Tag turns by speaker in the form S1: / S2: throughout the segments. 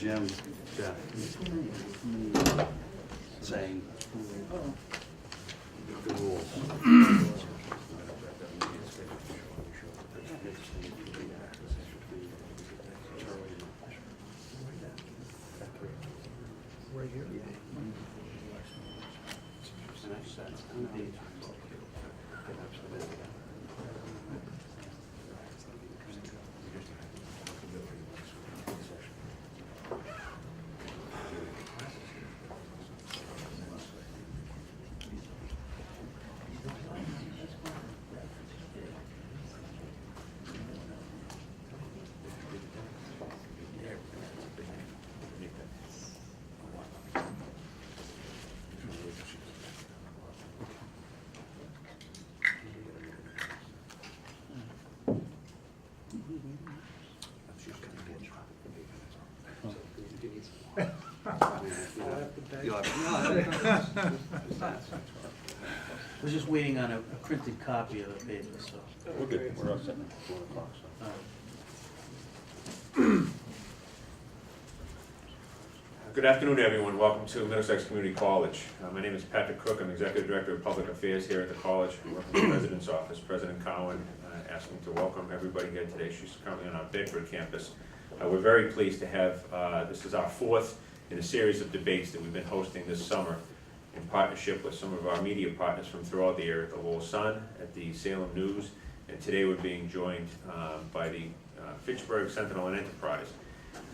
S1: Jim, Jeff, saying the rules.
S2: Right here?
S3: We're just waiting on a printed copy of the paper, so.
S1: We're good. We're all set. 4 o'clock, so.
S4: Good afternoon, everyone. Welcome to Middlesex Community College. My name is Patrick Cook. I'm Executive Director of Public Affairs here at the college. I work in the President's Office. President Cowan asked me to welcome everybody here today. She's currently on our Bedford campus. We're very pleased to have, this is our 4th in a series of debates that we've been hosting this summer in partnership with some of our media partners from throughout the area, at the Lowell Sun, at the Salem News, and today we're being joined by the Fitchburg Sentinel and Enterprise.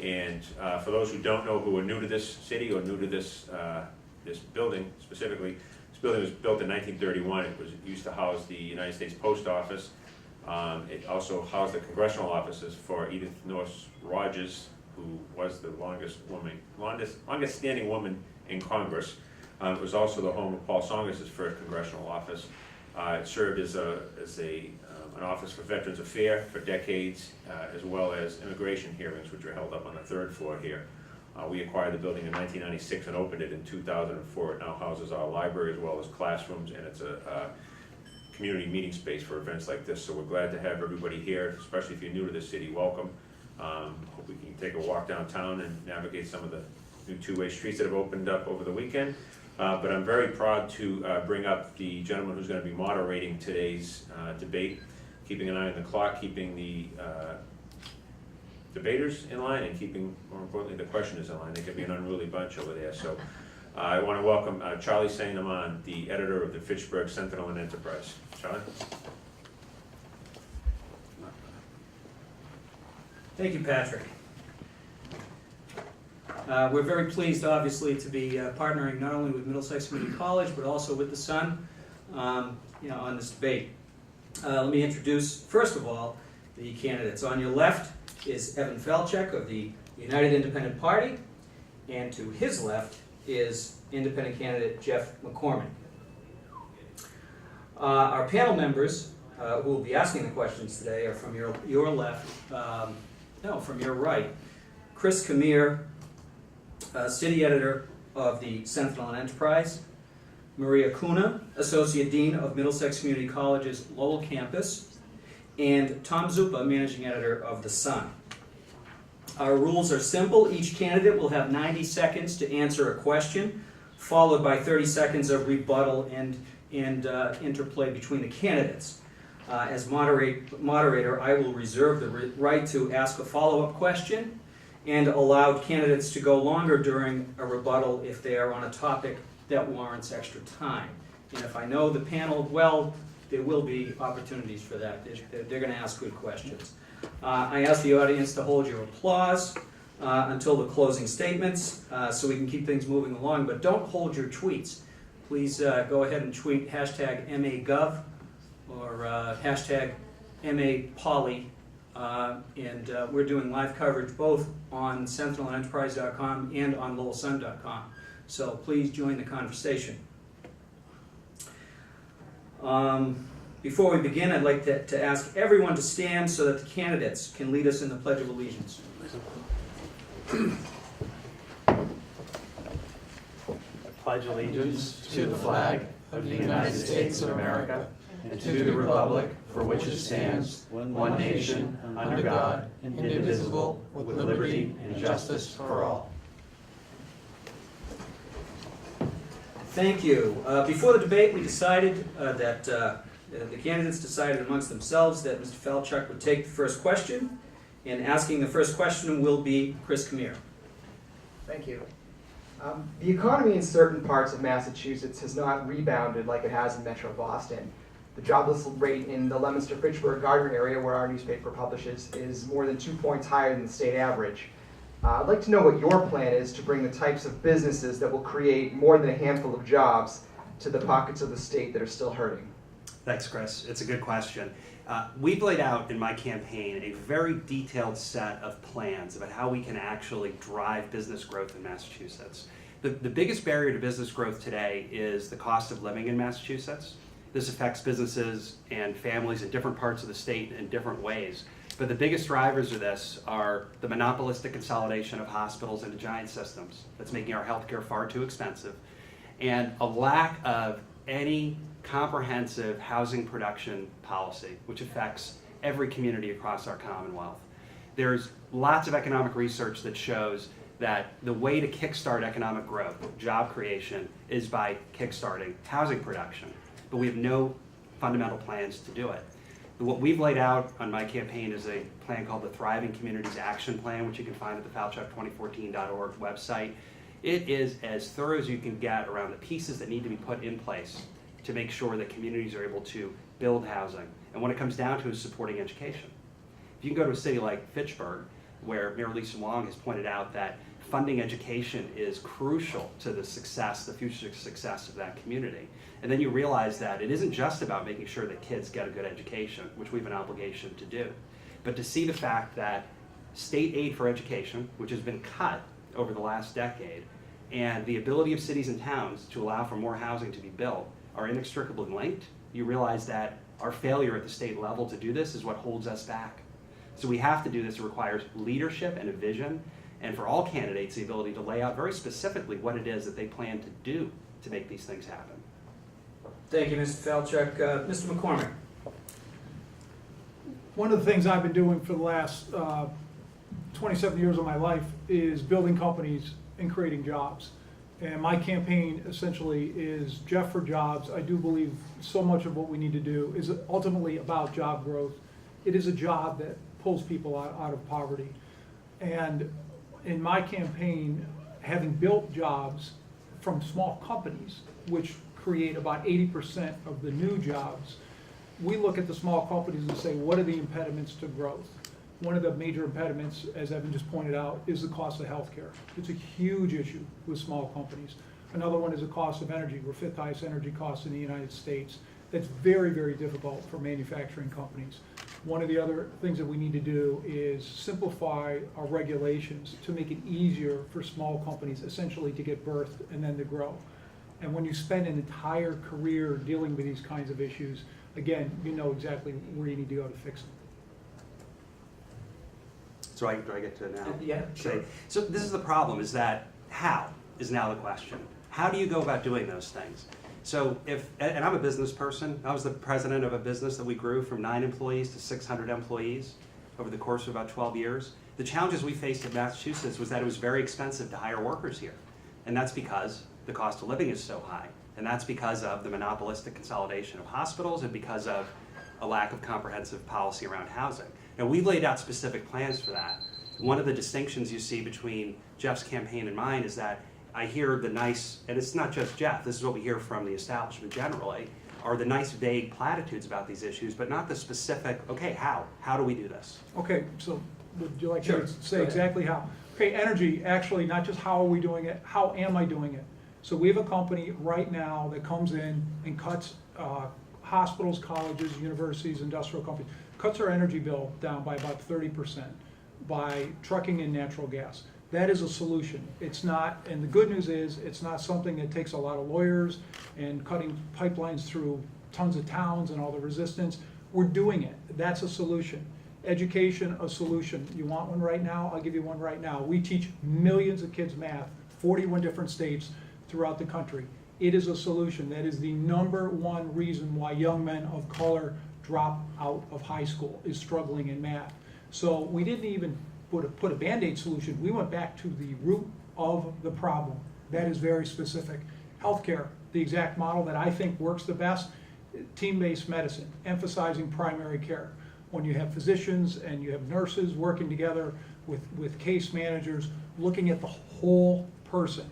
S4: And for those who don't know, who are new to this city or new to this this building specifically, this building was built in 1931. It used to house the United States Post Office. It also housed the congressional offices for Edith Norris Rogers, who was the longest standing woman in Congress. It was also the home of Paul Songers's first congressional office. It served as an office for Veterans Affairs for decades, as well as immigration hearings, which are held up on the 3rd floor here. We acquired the building in 1996 and opened it in 2004. It now houses our library as well as classrooms, and it's a community meeting space for events like this. So we're glad to have everybody here, especially if you're new to this city. Welcome. Hope we can take a walk downtown and navigate some of the new two-way streets that have opened up over the weekend. But I'm very proud to bring up the gentleman who's going to be moderating today's debate, keeping an eye on the clock, keeping the debaters in line, and keeping, more importantly, the questioners in line. They could be an unruly bunch over there. So I want to welcome Charlie Saint-Amand, the editor of the Fitchburg Sentinel and Enterprise. Charlie?
S5: Thank you, Patrick. We're very pleased, obviously, to be partnering not only with Middlesex Community College, but also with the Sun, on this debate. Let me introduce, first of all, the candidates. On your left is Evan Falchuk of the United Independent Party, and to his left is independent candidate Jeff McCormick. Our panel members who will be asking the questions today are from your left, from your right. Chris Camere, city editor of the Sentinel and Enterprise. Maria Kuna, Associate Dean of Middlesex Community College's Lowell campus. And Tom Zupa, Managing Editor of The Sun. Our rules are simple. Each candidate will have 90 seconds to answer a question, followed by 30 seconds of rebuttal and interplay between the candidates. As moderator, I will reserve the right to ask a follow-up question and allow candidates to go longer during a rebuttal if they are on a topic that warrants extra time. And if I know the panel well, there will be opportunities for that. They're going to ask good questions. I ask the audience to hold your applause until the closing statements so we can keep things moving along, but don't hold your tweets. Please go ahead and tweet hashtag MAGov or hashtag MAPoly. And we're doing live coverage both on sentinelenterprise.com and on lowellsun.com. So please join the conversation. Before we begin, I'd like to ask everyone to stand so that the candidates can lead us in the Pledge of Allegiance.
S6: I pledge allegiance to the flag of the United States of America and to the republic for which it stands, one nation, under God, indivisible, with liberty and justice for all.
S5: Thank you. Before the debate, we decided that the candidates decided amongst themselves that Mr. Falchuk would take the first question, and asking the first question will be Chris Camille.
S2: Thank you. The economy in certain parts of Massachusetts has not rebounded like it has in Metro Boston. The jobless rate in the Leominster-Fitchburg Gardner area, where our newspaper publishes, is more than 2 points higher than the state average. I'd like to know what your plan is to bring the types of businesses that will create more than a handful of jobs to the pockets of the state that are still hurting.
S7: Thanks, Chris. It's a good question. We've laid out in my campaign a very detailed set of plans about how we can actually drive business growth in Massachusetts. The biggest barrier to business growth today is the cost of living in Massachusetts. This affects businesses and families in different parts of the state in different ways. But the biggest drivers of this are the monopolistic consolidation of hospitals into giant systems that's making our healthcare far too expensive, and a lack of any comprehensive housing production policy, which affects every community across our Commonwealth. There's lots of economic research that shows that the way to kickstart economic growth, job creation, is by kickstarting housing production. But we have no fundamental plans to do it. What we've laid out on my campaign is a plan called the Thriving Communities Action Plan, which you can find at the falchuk2014.org website. It is as thorough as you can get around the pieces that need to be put in place to make sure that communities are able to build housing. And what it comes down to is supporting education. If you can go to a city like Fitchburg, where Mayor Lisa Wong has pointed out that funding education is crucial to the success, the future success of that community. And then you realize that it isn't just about making sure that kids get a good education, which we have an obligation to do, but to see the fact that state aid for education, which has been cut over the last decade, and the ability of cities and towns to allow for more housing to be built are inextricably linked. You realize that our failure at the state level to do this is what holds us back. So we have to do this. It requires leadership and a vision, and for all candidates, the ability to lay out very specifically what it is that they plan to do to make these things happen.
S5: Thank you, Mr. Falchuk. Mr. McCormick.
S8: One of the things I've been doing for the last 27 years of my life is building companies and creating jobs. And my campaign essentially is Jeff for Jobs. I do believe so much of what we need to do is ultimately about job growth. It is a job that pulls people out of poverty. And in my campaign, having built jobs from small companies, which create about 80% of the new jobs, we look at the small companies and say, what are the impediments to growth? One of the major impediments, as Evan just pointed out, is the cost of healthcare. It's a huge issue with small companies. Another one is the cost of energy. We're fifth highest energy cost in the United States. That's very, very difficult for manufacturing companies. One of the other things that we need to do is simplify our regulations to make it easier for small companies essentially to get birthed and then to grow. And when you spend an entire career dealing with these kinds of issues, again, you know exactly where you need to go to fix them.
S7: So do I get to now?
S5: Yeah, sure.
S7: So this is the problem, is that how is now the question. How do you go about doing those things? So and I'm a business person. I was the president of a business that we grew from 9 employees to 600 employees over the course of about 12 years. The challenges we faced in Massachusetts was that it was very expensive to hire workers here. And that's because the cost of living is so high. And that's because of the monopolistic consolidation of hospitals and because of a lack of comprehensive policy around housing. Now, we've laid out specific plans for that. One of the distinctions you see between Jeff's campaign and mine is that I hear the nice, and it's not just Jeff, this is what we hear from the establishment generally, are the nice vague platitudes about these issues, but not the specific, okay, how? How do we do this?
S8: Okay, so would you like
S5: Sure.
S8: to say exactly how? Okay, energy, actually, not just how are we doing it, how am I doing it? So we have a company right now that comes in and cuts hospitals, colleges, universities, industrial companies, cuts our energy bill down by about 30% by trucking in natural gas. That is a solution. It's not, and the good news is, it's not something that takes a lot of lawyers and cutting pipelines through tons of towns and all the resistance. We're doing it. That's a solution. Education, a solution. You want one right now? I'll give you one right now. We teach millions of kids math, 41 different states throughout the country. It is a solution. That is the #1 reason why young men of color drop out of high school, is struggling in math. So we didn't even put a Band-Aid solution. We went back to the root of the problem. That is very specific. Healthcare, the exact model that I think works the best, team-based medicine, emphasizing primary care. When you have physicians and you have nurses working together with case managers, looking at the whole person.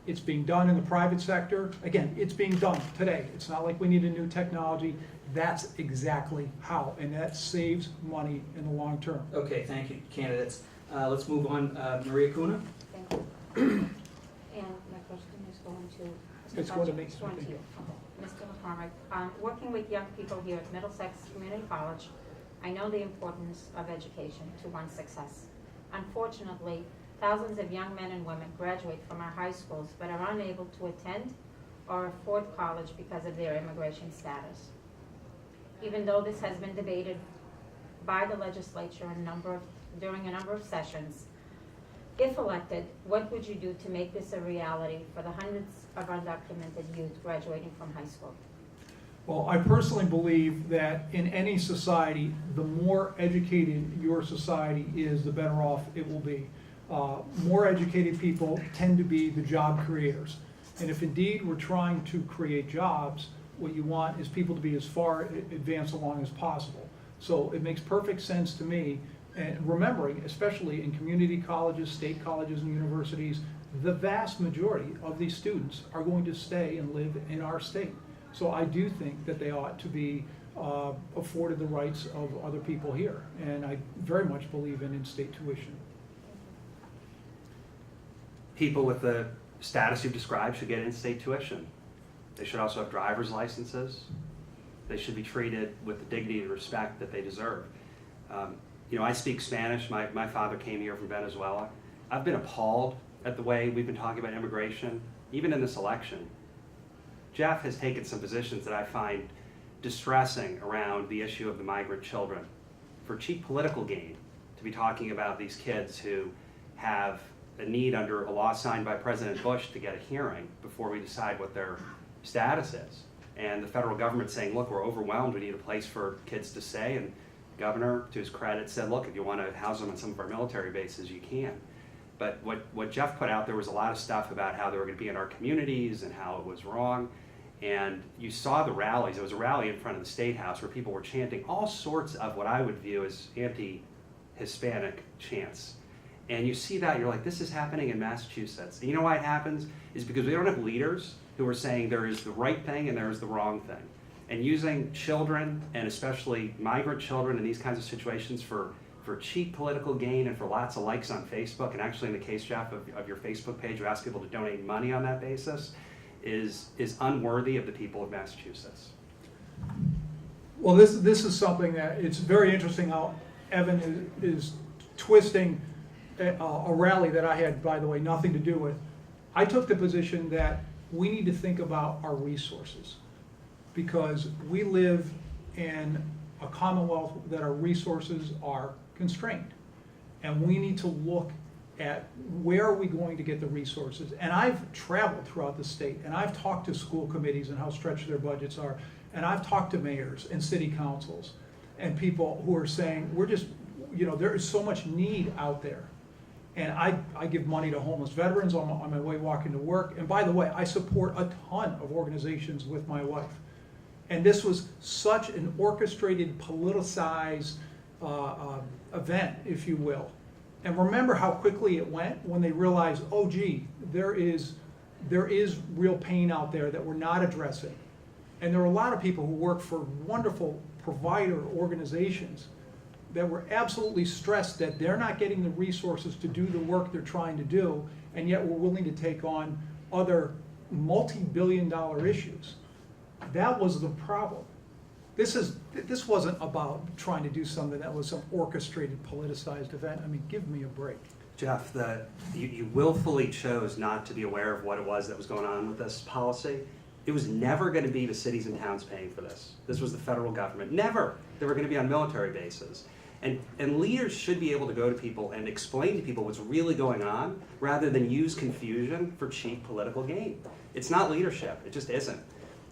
S8: It's being done in the private sector. Again, it's being done today. It's not like we need a new technology. That's exactly how, and that saves money in the long term.
S5: Okay, thank you, candidates. Let's move on. Maria Kuna?
S9: Thank you. And my question is going to Mr.
S8: It's going to me.
S9: It's going to you. Mr. McCormick, working with young people here at Middlesex Community College, I know the importance of education to one's success. Unfortunately, thousands of young men and women graduate from our high schools but are unable to attend or afford college because of their immigration status. Even though this has been debated by the legislature during a number of sessions, if elected, what would you do to make this a reality for the hundreds of undocumented youth graduating from high school?
S8: Well, I personally believe that in any society, the more educated your society is, the better off it will be. More educated people tend to be the job creators. And if indeed we're trying to create jobs, what you want is people to be as far advanced along as possible. So it makes perfect sense to me, and remembering, especially in community colleges, state colleges, and universities, the vast majority of these students are going to stay and live in our state. So I do think that they ought to be afforded the rights of other people here. And I very much believe in in-state tuition.
S7: People with the status you've described should get in-state tuition. They should also have driver's licenses. They should be treated with the dignity and respect that they deserve. You know, I speak Spanish. My father came here from Venezuela. I've been appalled at the way we've been talking about immigration, even in this election. Jeff has taken some positions that I find distressing around the issue of the migrant children. For cheap political gain, to be talking about these kids who have a need under a law signed by President Bush to get a hearing before we decide what their status is. And the federal government saying, look, we're overwhelmed, we need a place for kids to stay. And the governor, to his credit, said, look, if you want to house them on some of our military bases, you can. But what Jeff put out there was a lot of stuff about how they were going to be in our communities and how it was wrong. And you saw the rallies. There was a rally in front of the State House where people were chanting all sorts of what I would view as anti-Hispanic chants. And you see that, you're like, this is happening in Massachusetts. And you know why it happens? Is because we don't have leaders who are saying there is the right thing and there is the wrong thing. And using children, and especially migrant children in these kinds of situations for cheap political gain and for lots of likes on Facebook, and actually in the case, Jeff, of your Facebook page, you ask people to donate money on that basis, is unworthy of the people of Massachusetts.
S8: Well, this is something that it's very interesting how Evan is twisting a rally that I had, by the way, nothing to do with. I took the position that we need to think about our resources because we live in a commonwealth that our resources are constrained. And we need to look at where are we going to get the resources. And I've traveled throughout the state and I've talked to school committees and how stretched their budgets are. And I've talked to mayors and city councils and people who are saying, we're just, you know, there is so much need out there. And I give money to homeless veterans on my way walking to work. And by the way, I support a ton of organizations with my wife. And this was such an orchestrated, politicized event, if you will. And remember how quickly it went when they realized, oh gee, there is real pain out there that we're not addressing. And there are a lot of people who work for wonderful provider organizations that were absolutely stressed that they're not getting the resources to do the work they're trying to do, and yet we're willing to take on other multi-billion-dollar issues. That was the problem. This wasn't about trying to do something that was some orchestrated, politicized event. I mean, give me a break.
S7: Jeff, you willfully chose not to be aware of what it was that was going on with this policy. It was never going to be the cities and towns paying for this. This was the federal government. Never. They were going to be on military bases. And leaders should be able to go to people and explain to people what's really going on rather than use confusion for cheap political gain. It's not leadership. It just isn't.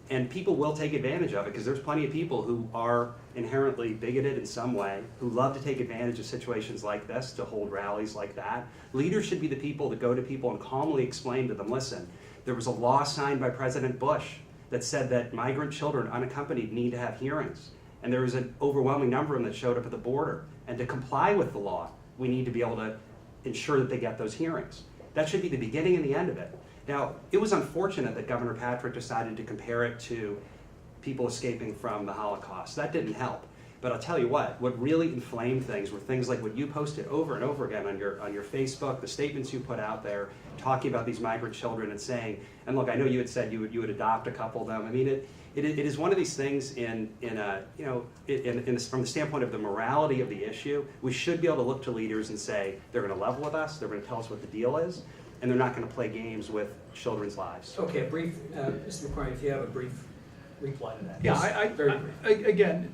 S7: And people will take advantage of it because there's plenty of people who are inherently bigoted in some way, who love to take advantage of situations like this to hold rallies like that. Leaders should be the people that go to people and calmly explain to them, listen, there was a law signed by President Bush that said that migrant children unaccompanied need to have hearings. And there was an overwhelming number of them that showed up at the border. And to comply with the law, we need to be able to ensure that they get those hearings. That should be the beginning and the end of it. Now, it was unfortunate that Governor Patrick decided to compare it to people escaping from the Holocaust. That didn't help. But I'll tell you what really inflamed things were things like what you posted over and over again on your Facebook, the statements you put out there, talking about these migrant children and saying, and look, I know you had said you would adopt a couple of them. I mean, it is one of these things from the standpoint of the morality of the issue, we should be able to look to leaders and say, they're going to level with us, they're going to tell us what the deal is, and they're not going to play games with children's lives.
S5: Okay, a brief, Mr. McCormick, if you have a brief reply to that.
S8: Yeah,
S5: Yes, very brief.
S8: again,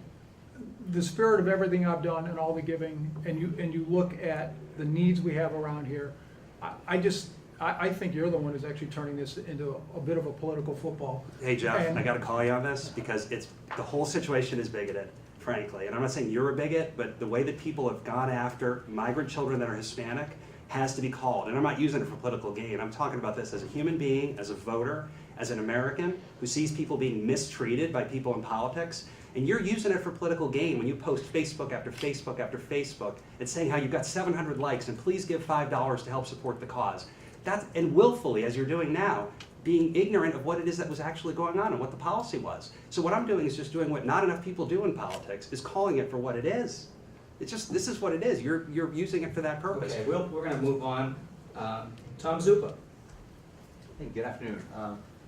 S8: the spirit of everything I've done and all the giving, and you look at the needs we have around here, I think you're the one who's actually turning this into a bit of a political football.
S7: Hey Jeff,
S8: And-
S7: I got to call you on this because the whole situation is bigoted, frankly. And I'm not saying you're a bigot, but the way that people have gone after migrant children that are Hispanic has to be called. And I'm not using it for political gain. I'm talking about this as a human being, as a voter, as an American who sees people being mistreated by people in politics. And you're using it for political gain when you post Facebook after Facebook after Facebook and saying how you've got 700 likes and please give $5 to help support the cause. And willfully, as you're doing now, being ignorant of what it is that was actually going on and what the policy was. So what I'm doing is just doing what not enough people do in politics, is calling it for what it is. It's just, this is what it is. You're using it for that purpose.
S5: Okay, we're going to move on. Tom Zupa.
S6: Hey, good afternoon.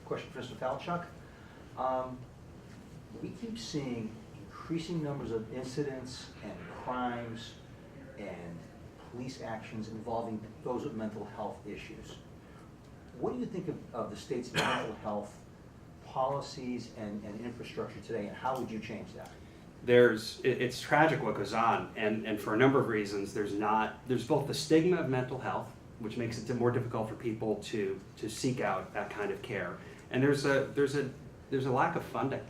S6: Question for Mr. Falchuk. We keep seeing increasing numbers of incidents and crimes and police actions involving those with mental health issues. What do you think of the state's mental health policies and infrastructure today, and how would you change that?
S7: It's tragic what goes on, and for a number of reasons, there's both the stigma of mental health, which makes it more difficult for people to seek out that kind of care, and there's a lack of funding.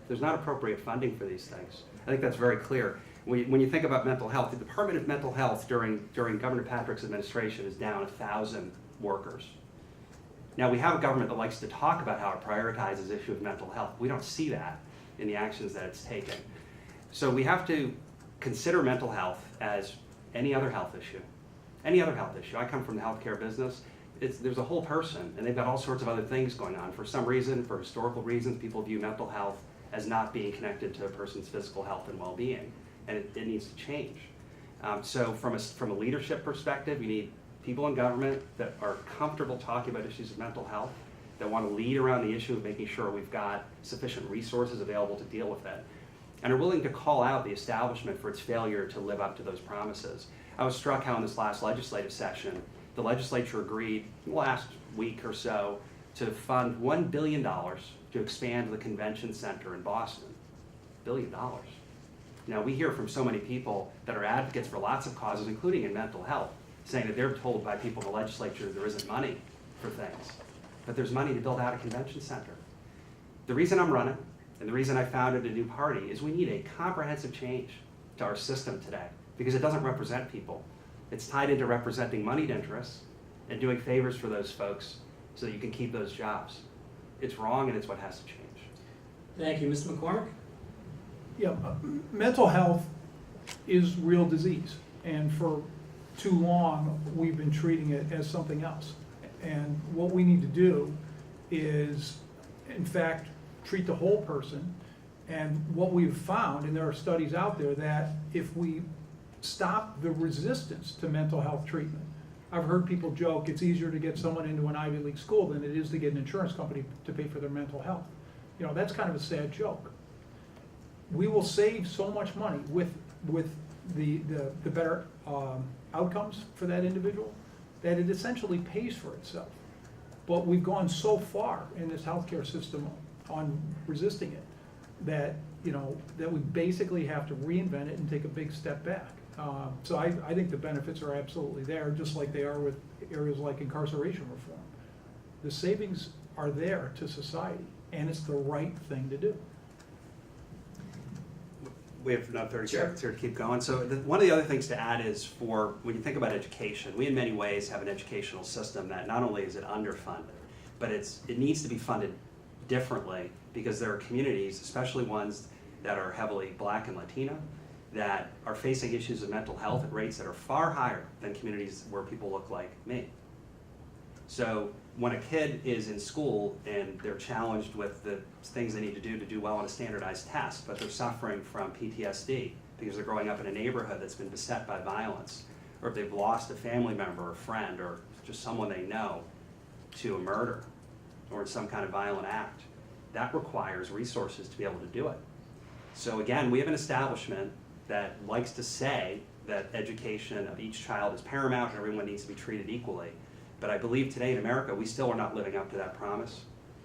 S7: There's not appropriate funding for these things. I think that's very clear. When you think about mental health, the Department of Mental Health during Governor Patrick's administration is down 1,000 workers. Now, we have a government that likes to talk about how it prioritizes the issue of mental health. We don't see that in the actions that it's taken. So we have to consider mental health as any other health issue. Any other health issue. I come from the healthcare business. There's a whole person, and they've got all sorts of other things going on. For some reason, for historical reasons, people view mental health as not being connected to a person's physical health and well-being, and it needs to change. So from a leadership perspective, you need people in government that are comfortable talking about issues of mental health, that want to lead around the issue of making sure we've got sufficient resources available to deal with it, and are willing to call out the establishment for its failure to live up to those promises. I was struck how in this last legislative session, the legislature agreed last week or so to fund $1 billion to expand the convention center in Boston. $1 billion. Now, we hear from so many people that are advocates for lots of causes, including in mental health, saying that they're told by people in the legislature there isn't money for things. But there's money to build out a convention center. The reason I'm running, and the reason I founded a new party, is we need a comprehensive change to our system today, because it doesn't represent people. It's tied into representing moneyed interests and doing favors for those folks so that you can keep those jobs. It's wrong, and it's what has to change.
S5: Thank you. Mr. McCormick?
S8: Yeah, mental health is real disease, and for too long we've been treating it as something else. And what we need to do is, in fact, treat the whole person. And what we've found, and there are studies out there, that if we stop the resistance to mental health treatment, I've heard people joke it's easier to get someone into an Ivy League school than it is to get an insurance company to pay for their mental health. You know, that's kind of a sad joke. We will save so much money with the better outcomes for that individual that it essentially pays for itself. But we've gone so far in this healthcare system on resisting it that, you know, that we basically have to reinvent it and take a big step back. So I think the benefits are absolutely there, just like they are with areas like incarceration reform. The savings are there to society, and it's the right thing to do.
S7: We have another 30
S5: Sure.
S7: seconds here to keep going. So one of the other things to add is when you think about education, we in many ways have an educational system that not only is it underfunded, but it needs to be funded differently because there are communities, especially ones that are heavily Black and Latino, that are facing issues of mental health at rates that are far higher than communities where people look like me. So when a kid is in school and they're challenged with the things they need to do well on a standardized test, but they're suffering from PTSD because they're growing up in a neighborhood that's been beset by violence, or if they've lost a family member or friend or just someone they know to a murder or in some kind of violent act, that requires resources to be able to do it. So again, we have an establishment that likes to say that education of each child is paramount and everyone needs to be treated equally. But I believe today in America, we still are not living up to that promise.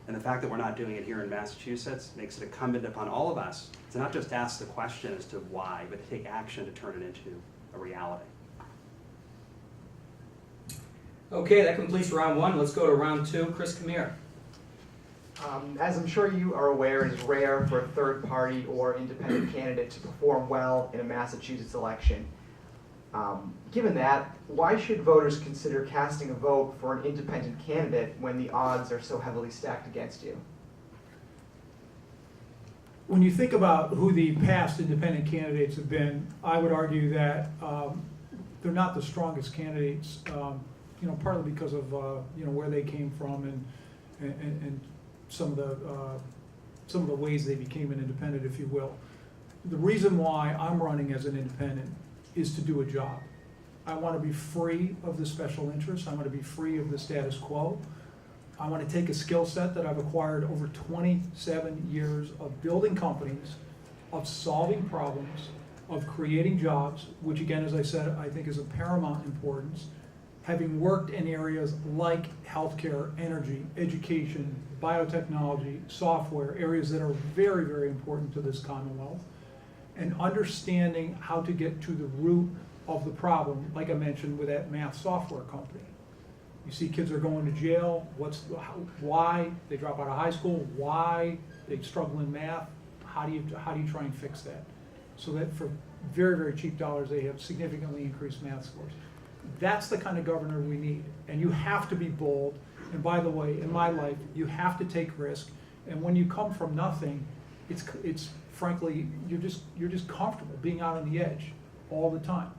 S7: And the fact that we're not doing it here in Massachusetts makes it incumbent upon all of us to not just ask the question as to why, but to take action to turn it into a reality.
S5: Okay, that completes round one. Let's go to round two. Chris Camille.
S2: As I'm sure you are aware, it is rare for a third party or independent candidate to perform well in a Massachusetts election. Given that, why should voters consider casting a vote for an independent candidate when the odds are so heavily stacked against you?
S8: When you think about who the past independent candidates have been, I would argue that they're not the strongest candidates, partly because of where they came from and some of the ways they became an independent, if you will. The reason why I'm running as an independent is to do a job. I want to be free of the special interests. I want to be free of the status quo. I want to take a skill set that I've acquired over 27 years of building companies, of solving problems, of creating jobs, which again, as I said, I think is of paramount importance. Having worked in areas like healthcare, energy, education, biotechnology, software, areas that are very, very important to this Commonwealth, and understanding how to get to the root of the problem, like I mentioned with that math software company. You see kids are going to jail, why? They drop out of high school, why? They struggle in math, how do you try and fix that? So that for very, very cheap dollars, they have significantly increased math scores. That's the kind of governor we need, and you have to be bold. And by the way, in my life, you have to take risk. And when you come from nothing, it's frankly you're just comfortable being out on the edge all the time.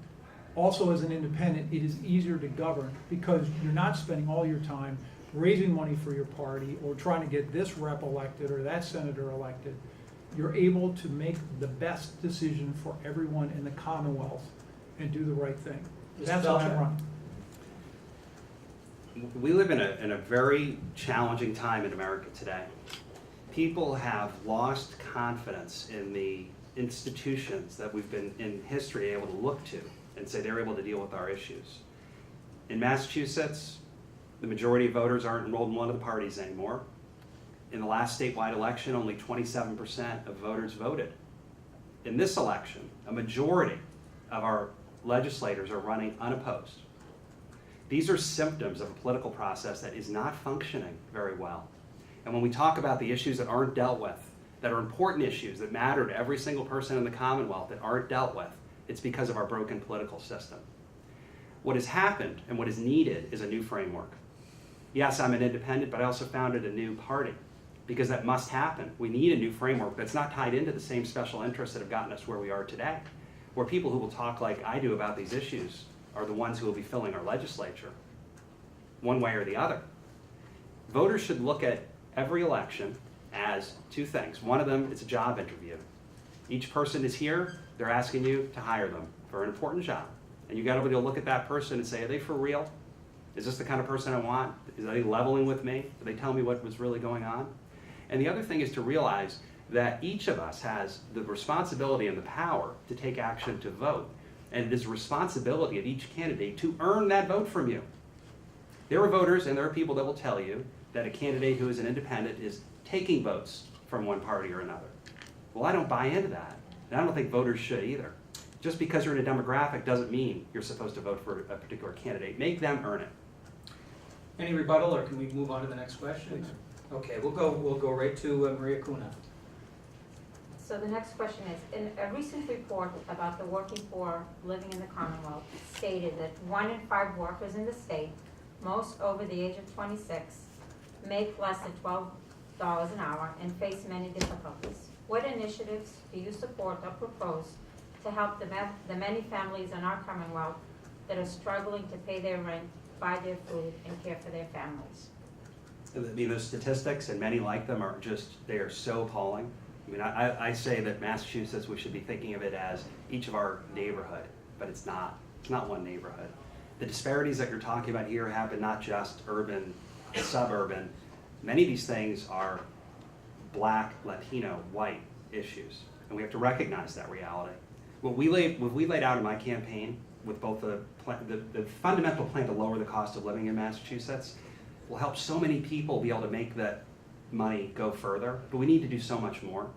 S8: Also, as an independent, it is easier to govern because you're not spending all your time raising money for your party or trying to get this rep elected or that senator elected. You're able to make the best decision for everyone in the Commonwealth and do the right thing. That's why I'm running.
S7: We live in a very challenging time in America today. People have lost confidence in the institutions that we've been in history able to look to and say they're able to deal with our issues. In Massachusetts, the majority of voters aren't enrolled in one of the parties anymore. In the last statewide election, only 27% of voters voted. In this election, a majority of our legislators are running unopposed. These are symptoms of a political process that is not functioning very well. And when we talk about the issues that aren't dealt with, that are important issues that matter to every single person in the Commonwealth that aren't dealt with, it's because of our broken political system. What has happened and what is needed is a new framework. Yes, I'm an independent, but I also founded a new party because that must happen. We need a new framework that's not tied into the same special interests that have gotten us where we are today, where people who will talk like I do about these issues are the ones who will be filling our legislature, one way or the other. Voters should look at every election as two things. One of them is a job interview. Each person is here, they're asking you to hire them for an important job. And you got to be able to look at that person and say, are they for real? Is this the kind of person I want? Are they leveling with me? Do they tell me what was really going on? And the other thing is to realize that each of us has the responsibility and the power to take action to vote. And it is the responsibility of each candidate to earn that vote from you. There are voters and there are people that will tell you that a candidate who is an independent is taking votes from one party or another. Well, I don't buy into that. And I don't think voters should either. Just because you're in a demographic doesn't mean you're supposed to vote for a particular candidate. Make them earn it.
S5: Any rebuttal, or can we move on to the next question? Okay, we'll go right to Maria Kuna.
S9: So the next question is, in a recent report about the working poor living in the Commonwealth stated that 1 in 5 workers in the state, most over the age of 26, make less than $12 an hour and face many difficulties. What initiatives do you support or propose to help the many families in our Commonwealth that are struggling to pay their rent, buy their food, and care for their families?
S7: I mean, those statistics, and many like them, are just, they are so appalling. I mean, I say that Massachusetts, we should be thinking of it as each of our neighborhood, but it's not one neighborhood. The disparities that you're talking about here happen not just urban, suburban. Many of these things are Black, Latino, white issues, and we have to recognize that reality. What we laid out in my campaign with both the fundamental plan to lower the cost of living in Massachusetts will help so many people be able to make that money go further, but we need to do so much more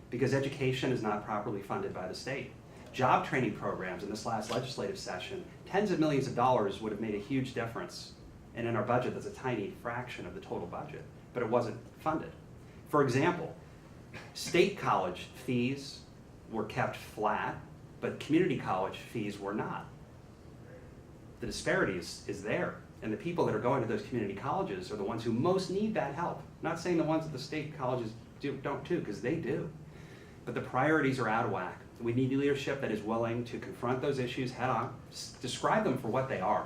S7: because education is not properly funded by the state. Job training programs in this last legislative session, tens of millions of dollars would have made a huge difference, and in our budget that's a tiny fraction of the total budget, but it wasn't funded. For example, state college fees were kept flat, but community college fees were not. The disparity is there. And the people that are going to those community colleges are the ones who most need that help. I'm not saying the ones at the state colleges don't too, because they do. But the priorities are out of whack. We need leadership that is willing to confront those issues head on, describe them for what they are,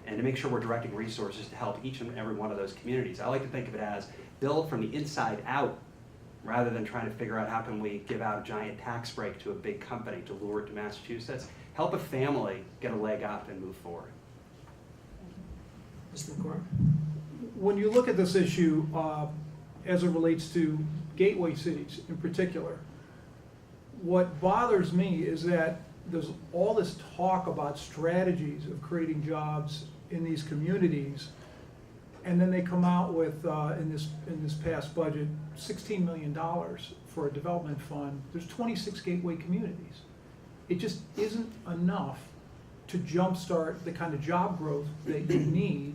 S7: and to make sure we're directing resources to help each and every one of those communities. I like to think of it as build from the inside out, rather than trying to figure out how can we give out a giant tax break to a big company to lure it to Massachusetts. Help a family get a leg up and move forward.
S5: Mr. McCormick?
S8: When you look at this issue as it relates to gateway cities in particular, what bothers me is that there's all this talk about strategies of creating jobs in these communities, and then they come out with, in this past budget, $16 million for a development fund. There's 26 gateway communities. It just isn't enough to jumpstart the kind of job growth that you need,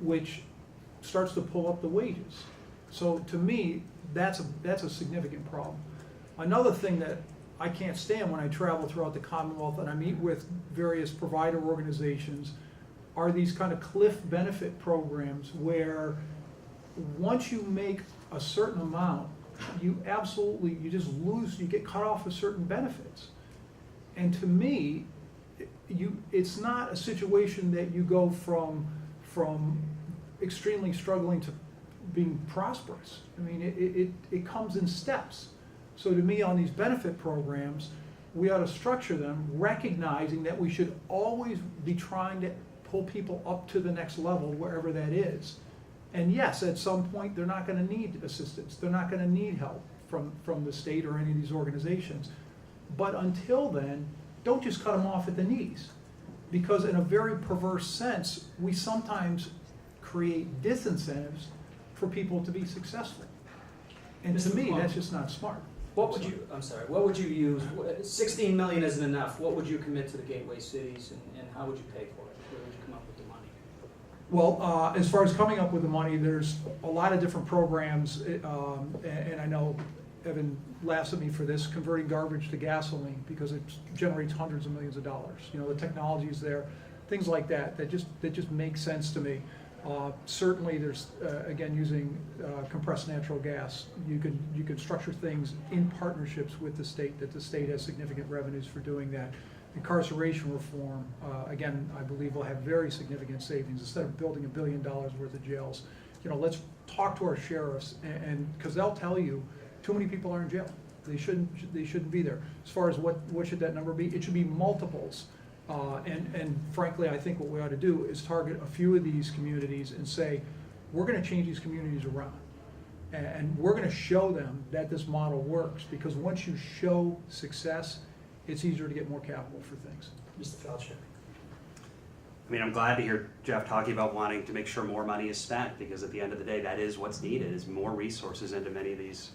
S8: which starts to pull up the wages. So to me, that's a significant problem. Another thing that I can't stand when I travel throughout the Commonwealth and I meet with various provider organizations are these kind of cliff benefit programs where once you make a certain amount, you just lose, you get cut off of certain benefits. And to me, it's not a situation that you go from extremely struggling to being prosperous. I mean, it comes in steps. So to me, on these benefit programs, we ought to structure them recognizing that we should always be trying to pull people up to the next level, wherever that is. And yes, at some point, they're not going to need assistance. They're not going to need help from the state or any of these organizations. But until then, don't just cut them off at the knees. Because in a very perverse sense, we sometimes create disincentives for people to be successful. And to me, that's just not smart.
S5: What would you use, 16 million isn't enough, what would you commit to the gateway cities and how would you pay for it? Where would you come up with the money?
S8: Well, as far as coming up with the money, there's a lot of different programs, and I know Evan laughs at me for this, converting garbage to gasoline because it generates hundreds of millions of dollars. You know, the technology is there, things like that just make sense to me. Certainly, there's again using compressed natural gas. You can structure things in partnerships with the state. That the state has significant revenues for doing that. Incarceration reform, again, I believe will have very significant savings. Instead of building $1 billion worth of jails, you know, let's talk to our sheriffs and because they'll tell you too many people are in jail. They shouldn't be there. As far as what should that number be, it should be multiples. And frankly, I think what we ought to do is target a few of these communities and say, we're going to change these communities around. And we're going to show them that this model works, because once you show success, it's easier to get more capital for things.
S5: Mr. Felcher.
S7: I mean, I'm glad to hear Jeff talking about wanting to make sure more money is spent, because at the end of the day, that is what's needed, is more resources into many of these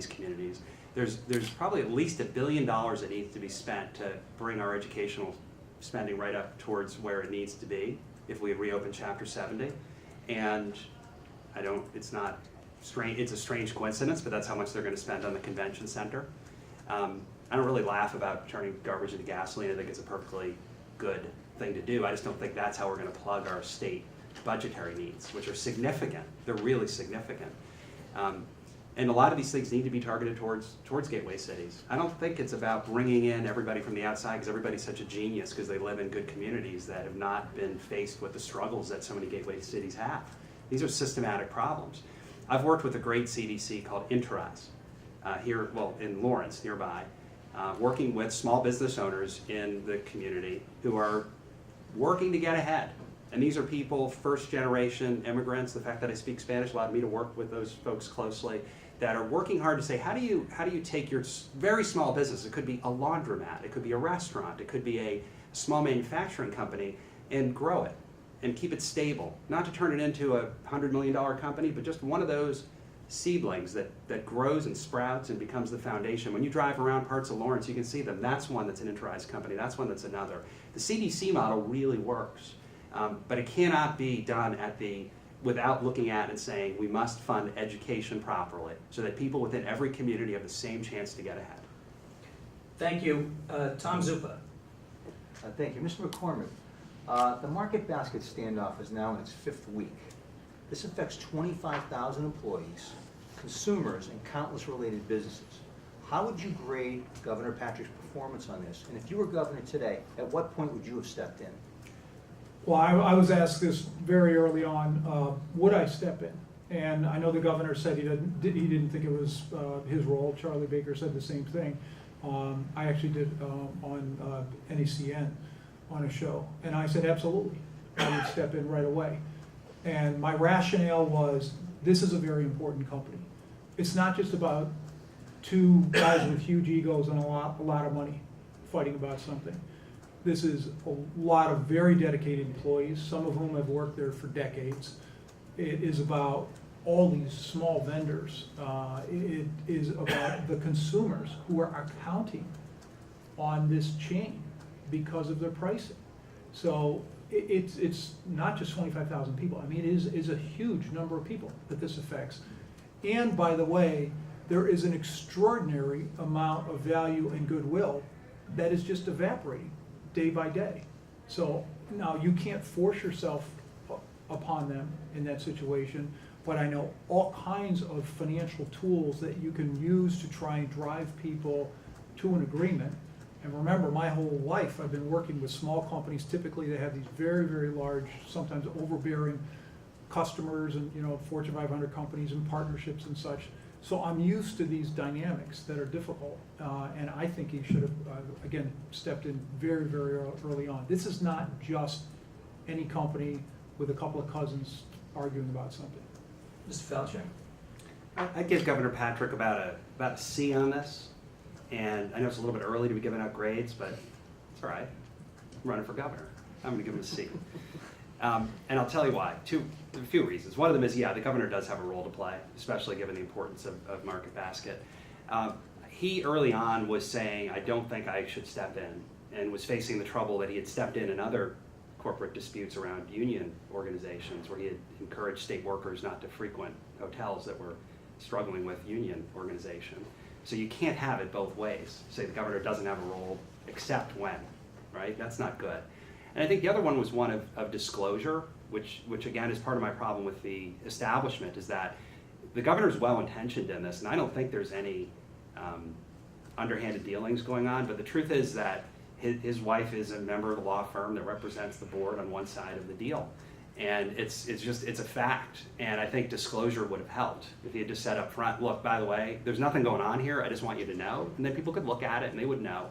S7: communities. There's probably at least $1 billion that needs to be spent to bring our educational spending right up towards where it needs to be if we reopen Chapter 70. And it's not it's a strange coincidence, but that's how much they're going to spend on the convention center. I don't really laugh about turning garbage into gasoline. I think it's a perfectly good thing to do. I just don't think that's how we're going to plug our state budgetary needs, which are significant. They're really significant. And a lot of these things need to be targeted towards gateway cities. I don't think it's about bringing in everybody from the outside, because everybody's such a genius because they live in good communities that have not been faced with the struggles that so many gateway cities have. These are systematic problems. I've worked with a great CDC called Interrise here, well, in Lawrence, nearby, working with small business owners in the community who are working to get ahead. And these are people, first generation immigrants. The fact that I speak Spanish allowed me to work with those folks closely, that are working hard to say, how do you take your very small business, it could be a laundromat, it could be a restaurant, it could be a small manufacturing company, and grow it and keep it stable. Not to turn it into a $100 million company, but just one of those seedlings that grows and sprouts and becomes the foundation. When you drive around parts of Lawrence, you can see them. That's one that's an Interrise company, that's one that's another. The CDC model really works, but it cannot be done without looking at and saying we must fund education properly so that people within every community have the same chance to get ahead.
S5: Thank you. Tom Zupa.
S6: Thank you. Mr. McCormick, the market basket standoff is now in its 5th week. This affects 25,000 employees, consumers, and countless related businesses. How would you grade Governor Patrick's performance on this? And if you were governor today, at what point would you have stepped in?
S8: Well, I was asked this very early on, would I step in? And I know the governor said he didn't think it was his role. Charlie Baker said the same thing. I actually did on NECN on a show, and I said absolutely, I would step in right away. And my rationale was, this is a very important company. It's not just about two guys with huge egos and a lot of money fighting about something. This is a lot of very dedicated employees, some of whom have worked there for decades. It is about all these small vendors. It is about the consumers who are counting on this chain because of their pricing. So it's not just 25,000 people. I mean, it is a huge number of people that this affects. And by the way, there is an extraordinary amount of value and goodwill that is just evaporating day by day. So now you can't force yourself upon them in that situation, but I know all kinds of financial tools that you can use to try and drive people to an agreement. And remember, my whole life I've been working with small companies. Typically they have these very, very large, sometimes overbearing customers and Fortune 500 companies and partnerships and such. So I'm used to these dynamics that are difficult, and I think he should have, again, stepped in very, very early on. This is not just any company with a couple of cousins arguing about something.
S5: Mr. Felcher.
S7: I'd give Governor Patrick about a C on this, and I know it's a little bit early to be giving out grades, but it's all right. I'm running for governor. I'm going to give him a C. And I'll tell you why. A few reasons. One of them is, yeah, the governor does have a role to play, especially given the importance of market basket. He early on was saying, I don't think I should step in, and was facing the trouble that he had stepped in other corporate disputes around union organizations where he had encouraged state workers not to frequent hotels that were struggling with union organization. So you can't have it both ways. Say the governor doesn't have a role except when, right? That's not good. And I think the other one was one of disclosure, which again is part of my problem with the establishment, is that the governor's well-intentioned in this, and I don't think there's any underhanded dealings going on, but the truth is that his wife is a member of a law firm that represents the board on one side of the deal. And it's a fact, and I think disclosure would have helped if he had just said up front, look, by the way, there's nothing going on here, I just want you to know, and then people could look at it and they would know,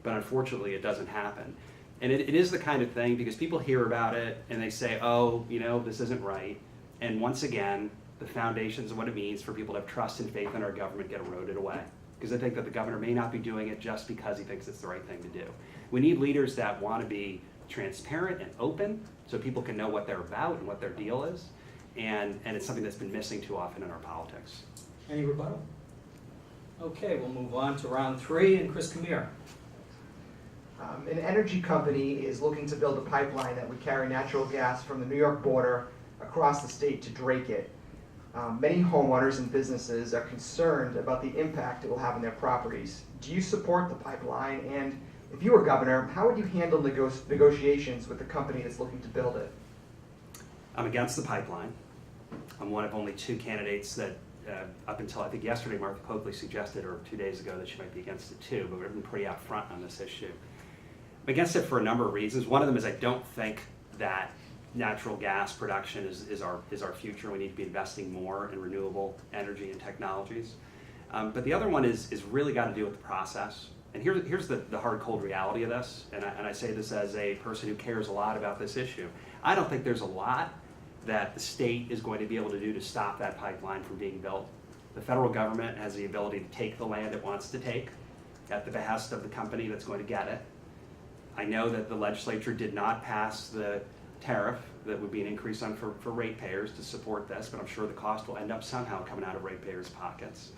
S7: but unfortunately it doesn't happen. And it is the kind of thing, because people hear about it and they say, oh, this isn't right. And once again, the foundations of what it means for people to have trust and faith in our government get eroded away. Because I think that the governor may not be doing it just because he thinks it's the right thing to do. We need leaders that want to be transparent and open so people can know what they're about and what their deal is. And it's something that's been missing too often in our politics.
S5: Any rebuttal? Okay, we'll move on to round 3, and Chris Camille.
S2: An energy company is looking to build a pipeline that would carry natural gas from the New York border across the state to Drake it. Many homeowners and businesses are concerned about the impact it will have on their properties. Do you support the pipeline? And if you were governor, how would you handle negotiations with the company that's looking to build it?
S7: I'm against the pipeline. I'm one of only 2 candidates that, up until I think yesterday, Martha Coakley suggested, or 2 days ago, that she might be against it too, but we've been pretty out front on this issue. I'm against it for a number of reasons. One of them is I don't think that natural gas production is our future. We need to be investing more in renewable energy and technologies. But the other one is really got to do with the process. And here's the hard, cold reality of this, and I say this as a person who cares a lot about this issue. I don't think there's a lot that the state is going to be able to do to stop that pipeline from being built. The federal government has the ability to take the land it wants to take at the behest of the company that's going to get it. I know that the legislature did not pass the tariff that would be an increase on for ratepayers to support this, but I'm sure the cost will end up somehow coming out of ratepayers' pockets.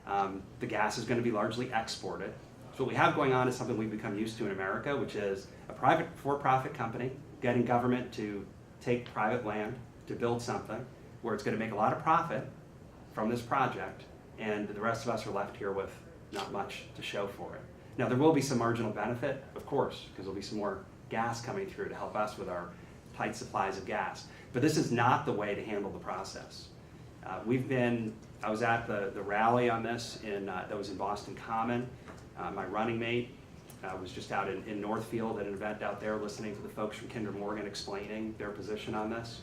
S7: The gas is going to be largely exported. So what we have going on is something we've become used to in America, which is a private for-profit company getting government to take private land to build something where it's going to make a lot of profit from this project, and the rest of us are left here with not much to show for it. Now, there will be some marginal benefit, of course, because there'll be some more gas coming through to help us with our tight supplies of gas. But this is not the way to handle the process. I was at the rally on this that was in Boston Common. My running mate was just out in Northfield at an event out there listening to the folks from Kinder Morgan explaining their position on this.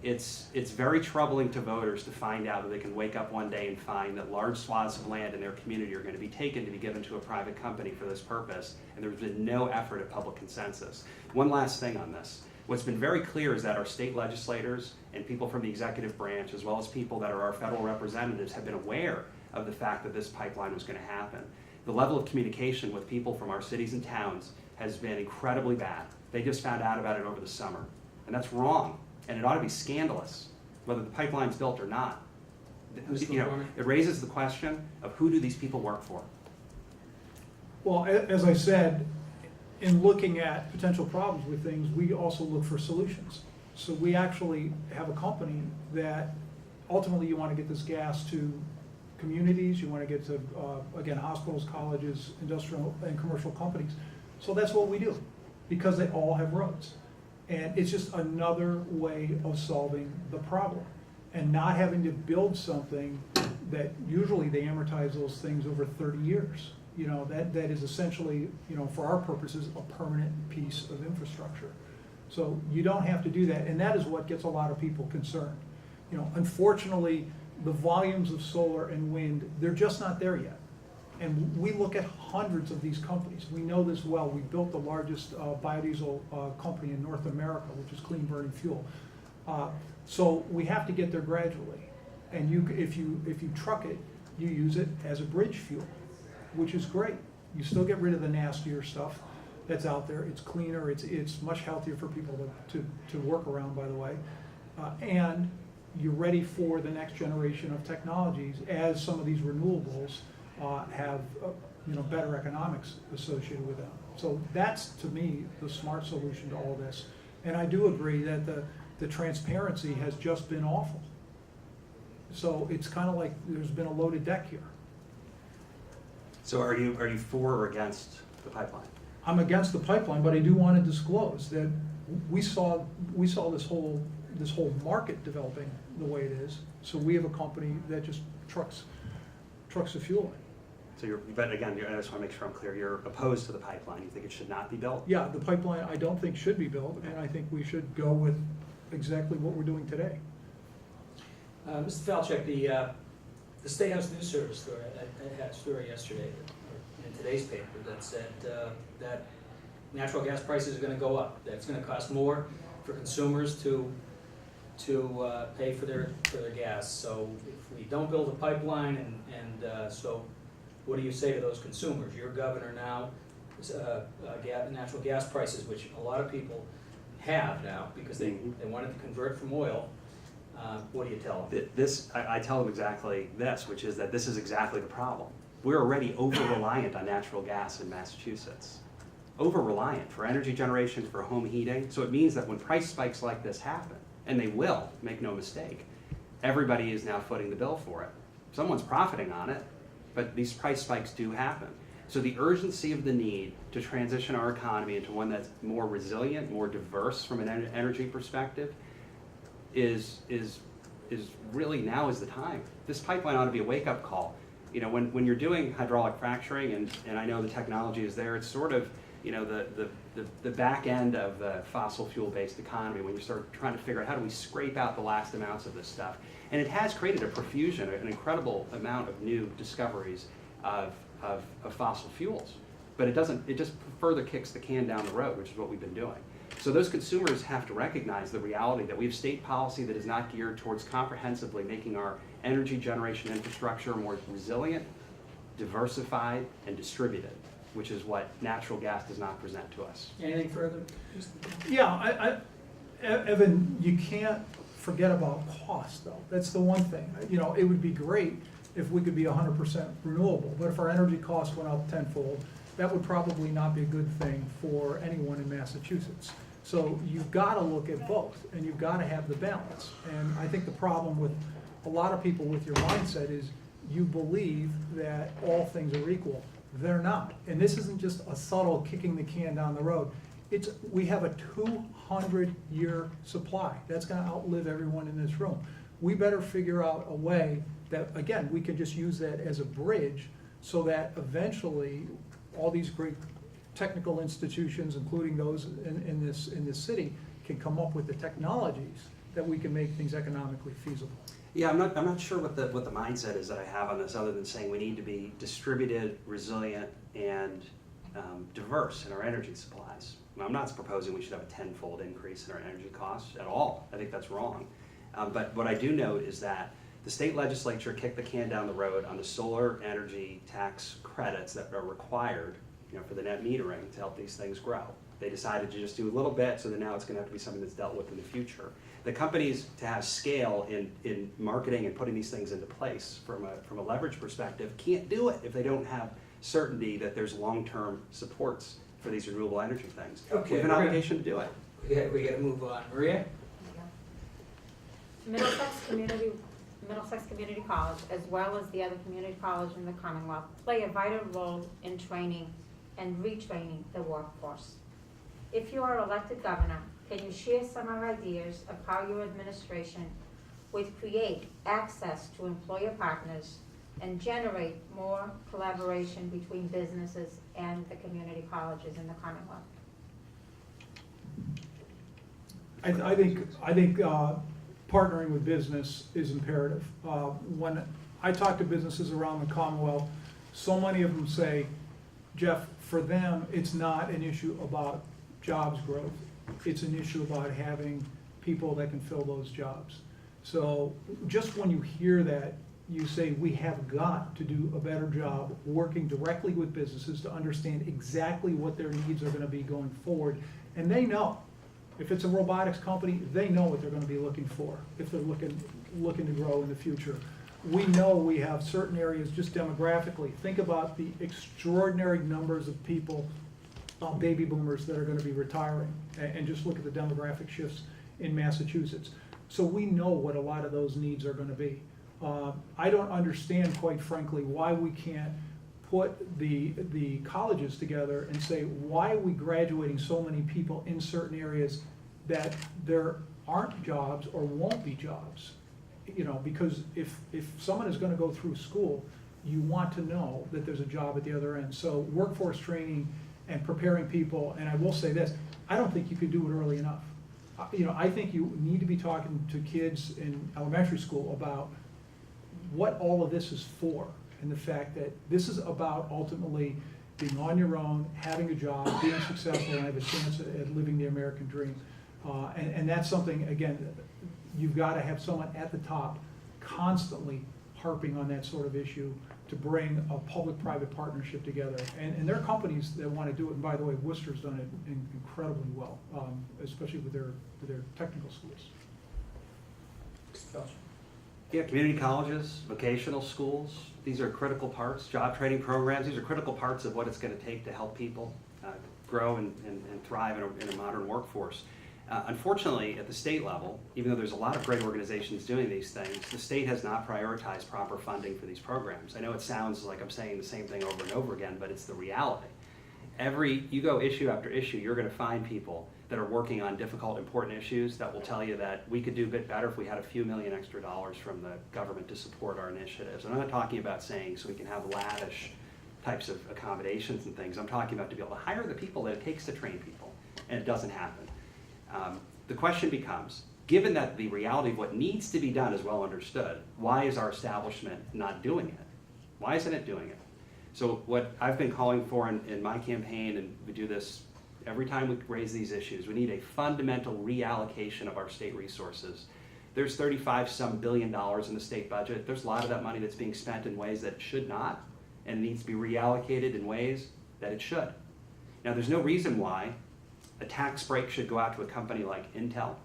S7: It's very troubling to voters to find out that they can wake up one day and find that large swaths of land in their community are going to be taken to be given to a private company for this purpose, and there's been no effort at public consensus. One last thing on this. What's been very clear is that our state legislators and people from the executive branch, as well as people that are our federal representatives, have been aware of the fact that this pipeline was going to happen. The level of communication with people from our cities and towns has been incredibly bad. They just found out about it over the summer, and that's wrong. And it ought to be scandalous, whether the pipeline's built or not. It raises the question of who do these people work for?
S8: Well, as I said, in looking at potential problems with things, we also look for solutions. So we actually have a company that ultimately you want to get this gas to communities, you want to get to, again, hospitals, colleges, industrial and commercial companies. So that's what we do, because they all have roads. And it's just another way of solving the problem and not having to build something that usually they amortize those things over 30 years. You know, that is essentially, you know, for our purposes, a permanent piece of infrastructure. So you don't have to do that, and that is what gets a lot of people concerned. You know, unfortunately, the volumes of solar and wind, they're just not there yet. And we look at hundreds of these companies. We know this well. We built the largest biodiesel company in North America, which is clean burning fuel. So we have to get there gradually. And if you truck it, you use it as a bridge fuel, which is great. You still get rid of the nastier stuff that's out there. It's cleaner. It's much healthier for people to work around, by the way. And you're ready for the next generation of technologies as some of these renewables have better economics associated with them. So that's, to me, the smart solution to all this. And I do agree that the transparency has just been awful. So it's kind of like there's been a loaded deck here.
S7: So are you for or against the pipeline?
S8: I'm against the pipeline, but I do want to disclose that we saw this whole market developing the way it is. So we have a company that just trucks the fuel in.
S7: So but again, I just want to make sure I'm clear. You're opposed to the pipeline. You think it should not be built?
S8: Yeah, the pipeline I don't think should be built, and I think we should go with exactly what we're doing today.
S5: Mr. Falchuk, the State House News Service story, I had a story yesterday in today's paper that said that natural gas prices are going to go up. That it's going to cost more for consumers to pay for their gas. So if we don't build a pipeline, and so what do you say to those consumers? You're governor now. Natural gas prices, which a lot of people have now because they wanted to convert from oil. What do you tell them?
S7: I tell them exactly this, which is that this is exactly the problem. We're already over-reliant on natural gas in Massachusetts. Over-reliant for energy generation, for home heating. So it means that when price spikes like this happen, and they will, make no mistake, everybody is now footing the bill for it. Someone's profiting on it, but these price spikes do happen. So the urgency of the need to transition our economy into one that's more resilient, more diverse from an energy perspective is really, now is the time. This pipeline ought to be a wake-up call. You know, when you're doing hydraulic fracturing, and I know the technology is there, it's sort of, you know, the back end of the fossil fuel-based economy when you start trying to figure out how do we scrape out the last amounts of this stuff. And it has created a profusion, an incredible amount of new discoveries of fossil fuels. But it just further kicks the can down the road, which is what we've been doing. So those consumers have to recognize the reality that we have state policy that is not geared towards comprehensively making our energy generation infrastructure more resilient, diversified, and distributed, which is what natural gas does not present to us.
S5: Anything further?
S8: Yeah, Evan, you can't forget about cost, though. That's the one thing. You know, it would be great if we could be 100% renewable, but if our energy costs went up tenfold, that would probably not be a good thing for anyone in Massachusetts. So you've got to look at both, and you've got to have the balance. And I think the problem with a lot of people with your mindset is you believe that all things are equal. They're not. And this isn't just a subtle kicking the can down the road. We have a 200-year supply. That's going to outlive everyone in this room. We better figure out a way that, again, we can just use that as a bridge so that eventually all these great technical institutions, including those in this city, can come up with the technologies that we can make things economically feasible.
S7: Yeah, I'm not sure what the mindset is that I have on this, other than saying we need to be distributed, resilient, and diverse in our energy supplies. I'm not proposing we should have a tenfold increase in our energy costs at all. I think that's wrong. But what I do note is that the state legislature kicked the can down the road on the solar energy tax credits that are required, you know, for the net metering to help these things grow. They decided to just do a little bit, so that now it's going to have to be something that's dealt with in the future. The companies, to have scale in marketing and putting these things into place from a leverage perspective, can't do it if they don't have certainty that there's long-term supports for these renewable energy things.
S5: Okay,
S7: We have an obligation to do it.
S5: We got to move on. Maria?
S9: Middlesex Community College, as well as the other community colleges in the Commonwealth, play a vital role in training and retraining the workforce. If you are elected governor, can you share some of our ideas of how your administration would create access to employer partners and generate more collaboration between businesses and the community colleges in the Commonwealth?
S8: I think partnering with business is imperative. When I talk to businesses around the Commonwealth, so many of them say, Jeff, for them, it's not an issue about jobs growth. It's an issue about having people that can fill those jobs. So just when you hear that, you say we have got to do a better job working directly with businesses to understand exactly what their needs are going to be going forward. And they know. If it's a robotics company, they know what they're going to be looking for if they're looking to grow in the future. We know we have certain areas just demographically. Think about the extraordinary numbers of people, baby boomers, that are going to be retiring, and just look at the demographic shifts in Massachusetts. So we know what a lot of those needs are going to be. I don't understand, quite frankly, why we can't put the colleges together and say, why are we graduating so many people in certain areas that there aren't jobs or won't be jobs? You know, because if someone is going to go through school, you want to know that there's a job at the other end. So workforce training and preparing people, and I will say this, I don't think you could do it early enough. You know, I think you need to be talking to kids in elementary school about what all of this is for, and the fact that this is about ultimately being on your own, having a job, being successful, and have a chance at living the American dream. And that's something, again, you've got to have someone at the top constantly harping on that sort of issue to bring a public-private partnership together. And there are companies that want to do it, and by the way, Worcester's done it incredibly well, especially with their technical schools.
S7: Yeah, community colleges, vocational schools, these are critical parts. Job training programs, these are critical parts of what it's going to take to help people grow and thrive in a modern workforce. Unfortunately, at the state level, even though there's a lot of great organizations doing these things, the state has not prioritized proper funding for these programs. I know it sounds like I'm saying the same thing over and over again, but it's the reality. You go issue after issue, you're going to find people that are working on difficult, important issues that will tell you that we could do a bit better if we had a few million extra dollars from the government to support our initiatives. I'm not talking about saying so we can have lavish types of accommodations and things. I'm talking about to be able to hire the people that it takes to train people, and it doesn't happen. The question becomes, given that the reality of what needs to be done is well understood, why is our establishment not doing it? Why isn't it doing it? So what I've been calling for in my campaign, and we do this every time we raise these issues, we need a fundamental reallocation of our state resources. There's 35-some billion dollars in the state budget. There's a lot of that money that's being spent in ways that it should not, and needs to be reallocated in ways that it should. Now, there's no reason why a tax break should go out to a company like Intel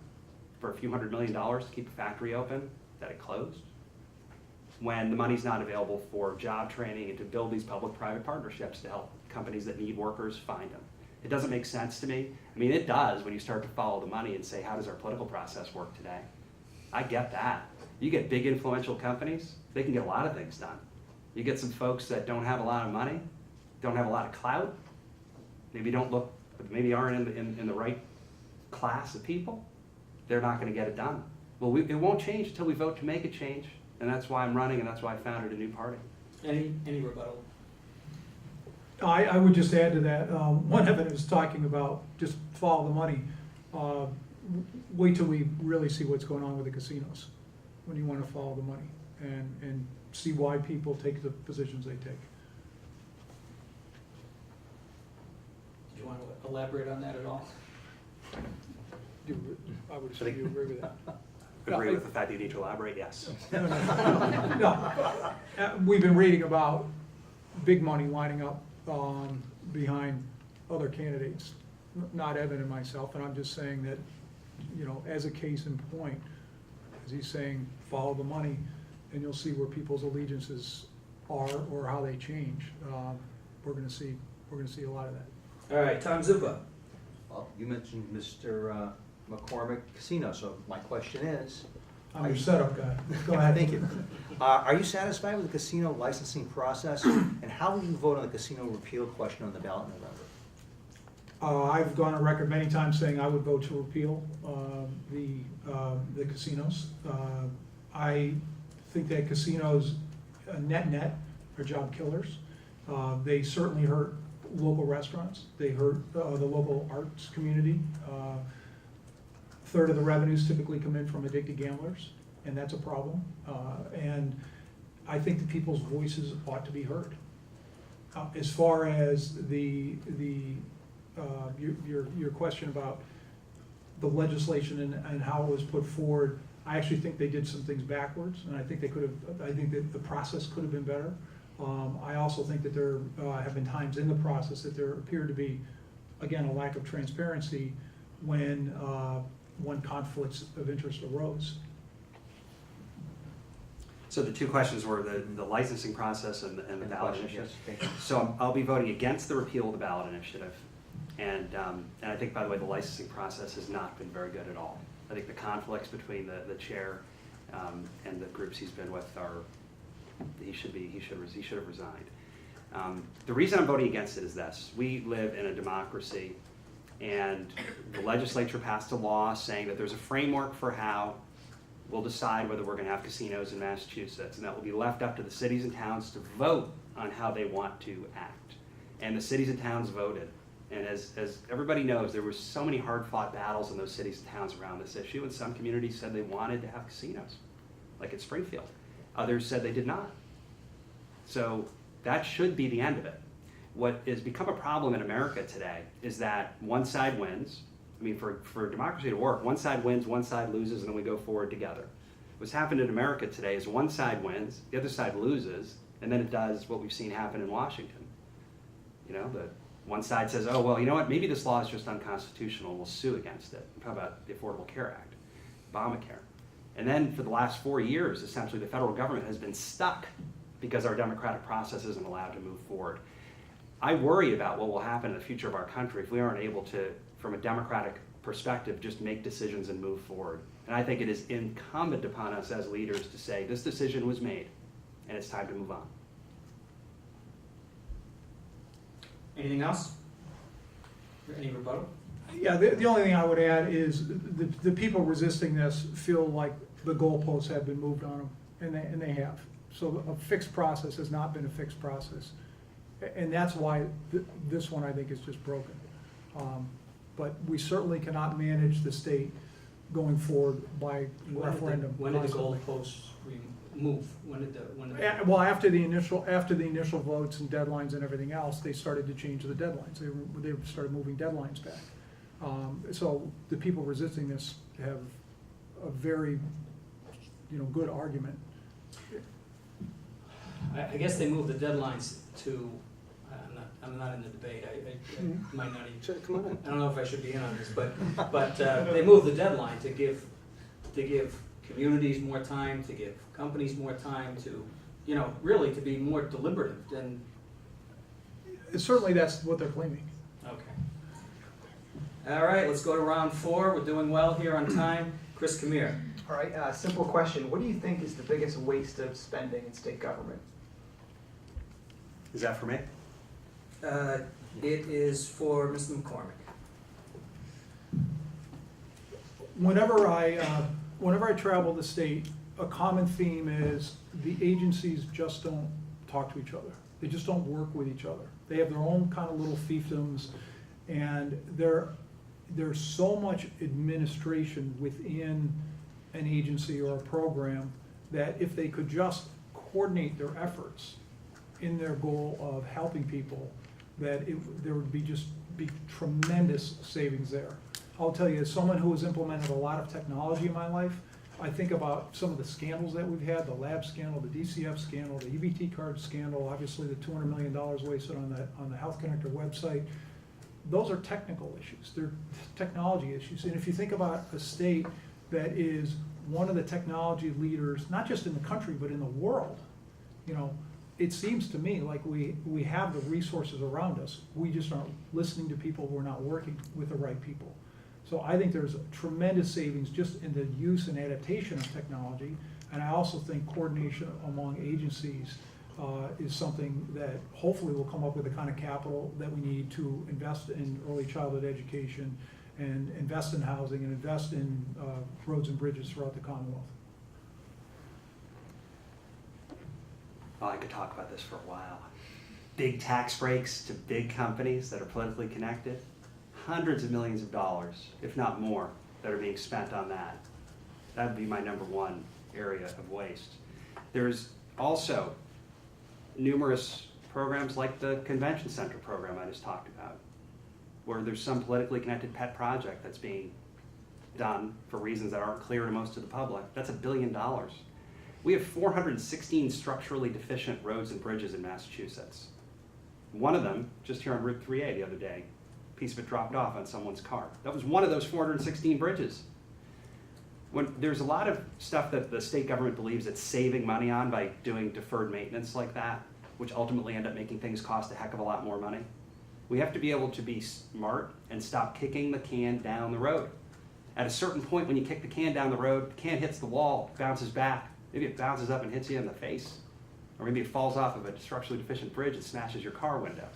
S7: for a few $100 million to keep a factory open that it closed, when the money's not available for job training and to build these public-private partnerships to help companies that need workers find them. It doesn't make sense to me. I mean, it does when you start to follow the money and say, how does our political process work today? I get that. You get big influential companies, they can get a lot of things done. You get some folks that don't have a lot of money, don't have a lot of clout, maybe aren't in the right class of people, they're not going to get it done. Well, it won't change until we vote to make it change, and that's why I'm running, and that's why I founded a new party.
S5: Any rebuttal?
S8: I would just add to that, one of it is talking about just follow the money. Wait till we really see what's going on with the casinos, when you want to follow the money and see why people take the positions they take.
S5: Do you want to elaborate on that at all?
S8: I would assume you agree with that.
S7: Agree with the fact that you need to elaborate? Yes.
S8: No. We've been reading about big money lining up behind other candidates, not Evan and myself, and I'm just saying that, as a case in point, as he's saying, follow the money, and you'll see where people's allegiances are or how they change. We're going to see a lot of that.
S5: All right, Tom Zupa.
S6: Well, you mentioned Mr. McCormick Casino, so my question is...
S8: I'm your setup guy. Go ahead.
S6: Thank you. Are you satisfied with the casino licensing process, and how will you vote on the casino repeal question on the ballot in November?
S8: I've gone on record many times saying I would vote to repeal the casinos. I think that casinos, net, are job killers. They certainly hurt local restaurants. They hurt the local arts community. A third of the revenues typically come in from addicted gamblers, and that's a problem. And I think that people's voices ought to be heard. As far as your question about the legislation and how it was put forward, I actually think they did some things backwards, and I think that the process could have been better. I also think that there have been times in the process that there appeared to be, again, a lack of transparency when conflicts of interest arose.
S7: So the two questions were the licensing process and the ballot initiative.
S6: Yes, thank you.
S7: So I'll be voting against the repeal of the ballot initiative. And I think, by the way, the licensing process has not been very good at all. I think the conflicts between the chair and the groups he's been with he should have resigned. The reason I'm voting against it is this: we live in a democracy, and the legislature passed a law saying that there's a framework for how we'll decide whether we're going to have casinos in Massachusetts, and that will be left up to the cities and towns to vote on how they want to act. And the cities and towns voted. And as everybody knows, there were so many hard-fought battles in those cities and towns around this issue, and some communities said they wanted to have casinos, like at Springfield. Others said they did not. So that should be the end of it. What has become a problem in America today is that one side wins. I mean, for democracy to work, one side wins, one side loses, and then we go forward together. What's happened in America today is one side wins, the other side loses, and then it does what we've seen happen in Washington. The one side says, oh, well, you know what, maybe this law is just unconstitutional, and we'll sue against it. How about the Affordable Care Act, Obamacare? And then for the last 4 years, essentially, the federal government has been stuck because our democratic process isn't allowed to move forward. I worry about what will happen in the future of our country if we aren't able to, from a democratic perspective, just make decisions and move forward. And I think it is incumbent upon us as leaders to say, this decision was made, and it's time to move on.
S5: Anything else? Any rebuttal?
S8: Yeah, the only thing I would add is the people resisting this feel like the goalposts have been moved on them, and they have. So a fixed process has not been a fixed process. And that's why this one, I think, is just broken. But we certainly cannot manage the state going forward by referendum.
S5: When did the goalposts move?
S8: Well, after the initial votes and deadlines and everything else, they started to change the deadlines. They started moving deadlines back. So the people resisting this have a very, good argument.
S5: I guess they moved the deadlines to, I'm not in the debate, I might not even,
S7: Come on in.
S5: I don't know if I should be in on this, but they moved the deadline to give communities more time, to give companies more time to, really to be more deliberative than.
S8: Certainly that's what they're claiming.
S5: Okay. All right, let's go to round 4. We're doing well here on time. Chris Camille.
S2: All right, simple question. What do you think is the biggest waste of spending in state government?
S7: Is that for me?
S5: It is for Mr. McCormick.
S8: Whenever I travel the state, a common theme is the agencies just don't talk to each other. They just don't work with each other. They have their own kind of little fiefdoms, and there's so much administration within an agency or a program that if they could just coordinate their efforts in their goal of helping people, that there would be tremendous savings there. I'll tell you, as someone who has implemented a lot of technology in my life, I think about some of the scandals that we've had, the lab scandal, the DCF scandal, the EBT card scandal, obviously the $200 million wasted on the Health Connector website. Those are technical issues. They're technology issues. And if you think about a state that is one of the technology leaders, not just in the country, but in the world, it seems to me like we have the resources around us. We just aren't listening to people. We're not working with the right people. So I think there's tremendous savings just in the use and adaptation of technology. And I also think coordination among agencies is something that hopefully will come up with the kind of capital that we need to invest in early childhood education and invest in housing and invest in roads and bridges throughout the Commonwealth.
S7: Oh, I could talk about this for a while. Big tax breaks to big companies that are politically connected. Hundreds of millions of dollars, if not more, that are being spent on that. That would be my number one area of waste. There's also numerous programs like the convention center program I just talked about, where there's some politically connected pet project that's being done for reasons that aren't clear to most of the public. That's $1 billion. We have 416 structurally deficient roads and bridges in Massachusetts. One of them, just here on Route 3A the other day, a piece of it dropped off on someone's car. That was one of those 416 bridges. There's a lot of stuff that the state government believes it's saving money on by doing deferred maintenance like that, which ultimately end up making things cost a heck of a lot more money. We have to be able to be smart and stop kicking the can down the road. At a certain point, when you kick the can down the road, the can hits the wall, bounces back. Maybe it bounces up and hits you in the face. Or maybe it falls off of a structurally deficient bridge and smashes your car window.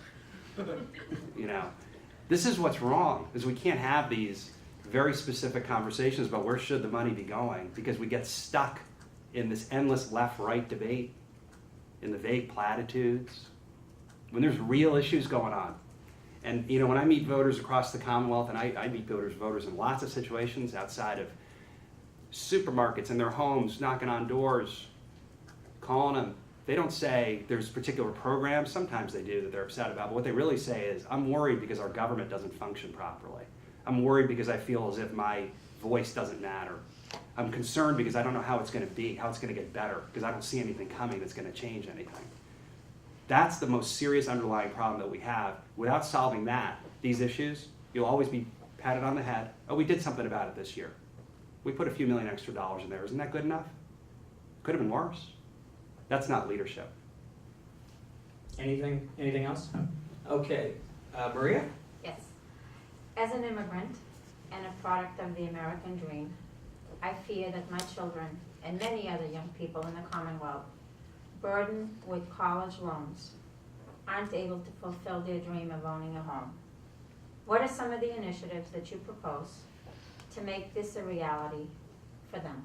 S7: This is what's wrong, is we can't have these very specific conversations about where should the money be going, because we get stuck in this endless left-right debate, in the vague platitudes, when there's real issues going on. And when I meet voters across the Commonwealth, and I meet voters in lots of situations outside of supermarkets in their homes, knocking on doors, calling them, they don't say there's particular programs, sometimes they do, that they're upset about, but what they really say is, I'm worried because our government doesn't function properly. I'm worried because I feel as if my voice doesn't matter. I'm concerned because I don't know how it's going to be, how it's going to get better, because I don't see anything coming that's going to change anything. That's the most serious underlying problem that we have. Without solving that, these issues, you'll always be patted on the head. Oh, we did something about it this year. We put a few million extra dollars in there. Isn't that good enough? Could have been worse. That's not leadership.
S5: Anything else? Okay. Maria?
S9: Yes. As an immigrant, and a product of the American dream, I fear that my children and many other young people in the Commonwealth, burdened with college loans, aren't able to fulfill their dream of owning a home. What are some of the initiatives that you propose to make this a reality for them?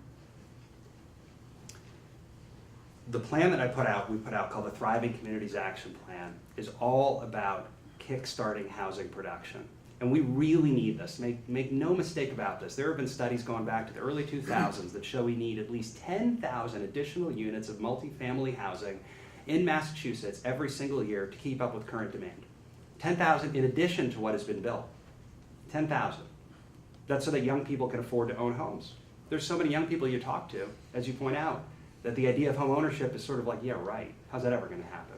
S7: The plan that we put out called the Thriving Communities Action Plan is all about kickstarting housing production. And we really need this. Make no mistake about this. There have been studies going back to the early 2000s that show we need at least 10,000 additional units of multifamily housing in Massachusetts every single year to keep up with current demand. 10,000 in addition to what has been built. 10,000. That's so that young people can afford to own homes. There's so many young people you talk to, as you point out, that the idea of home ownership is sort of like, yeah, right. How's that ever going to happen?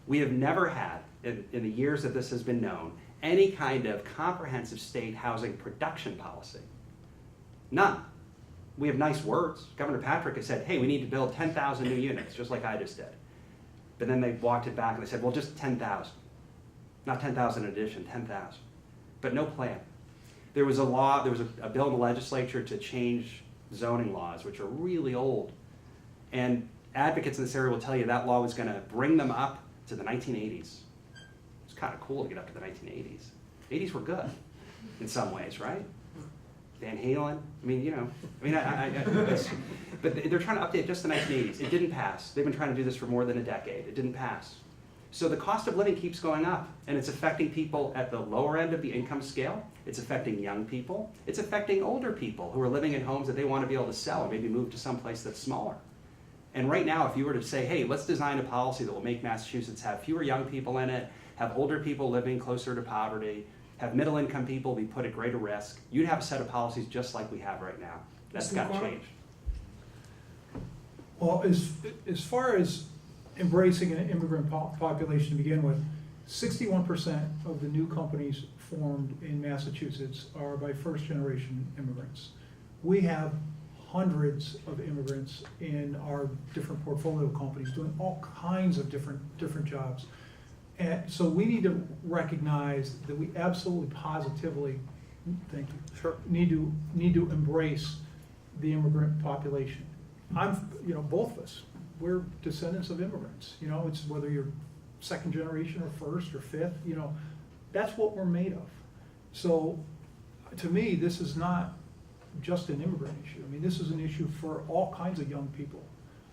S7: We have never had, in the years that this has been known, any kind of comprehensive state housing production policy. None. We have nice words. Governor Patrick has said, hey, we need to build 10,000 new units, just like I just did. But then they walked it back and they said, well, just 10,000. Not 10,000 in addition, 10,000. But no plan. There was a law, there was a bill in the legislature to change zoning laws, which are really old. And advocates in this area will tell you that law was going to bring them up to the 1980s. It's kind of cool to get up to the 1980s. 80s were good in some ways, right? Van Halen, I mean, you know, but they're trying to update just the 1980s. It didn't pass. They've been trying to do this for more than a decade. It didn't pass. So the cost of living keeps going up, and it's affecting people at the lower end of the income scale. It's affecting young people. It's affecting older people who are living in homes that they want to be able to sell or maybe move to some place that's smaller. And right now, if you were to say, hey, let's design a policy that will make Massachusetts have fewer young people in it, have older people living closer to poverty, have middle-income people be put at greater risk, you'd have a set of policies just like we have right now. That's got to change.
S8: Well, as far as embracing an immigrant population to begin with, 61% of the new companies formed in Massachusetts are by first-generation immigrants. We have hundreds of immigrants in our different portfolio companies doing all kinds of different jobs. And so we need to recognize that we absolutely positively, thank you, need to embrace the immigrant population. Both of us, we're descendants of immigrants. It's whether you're second generation or first or fifth, that's what we're made of. So to me, this is not just an immigrant issue. I mean, this is an issue for all kinds of young people.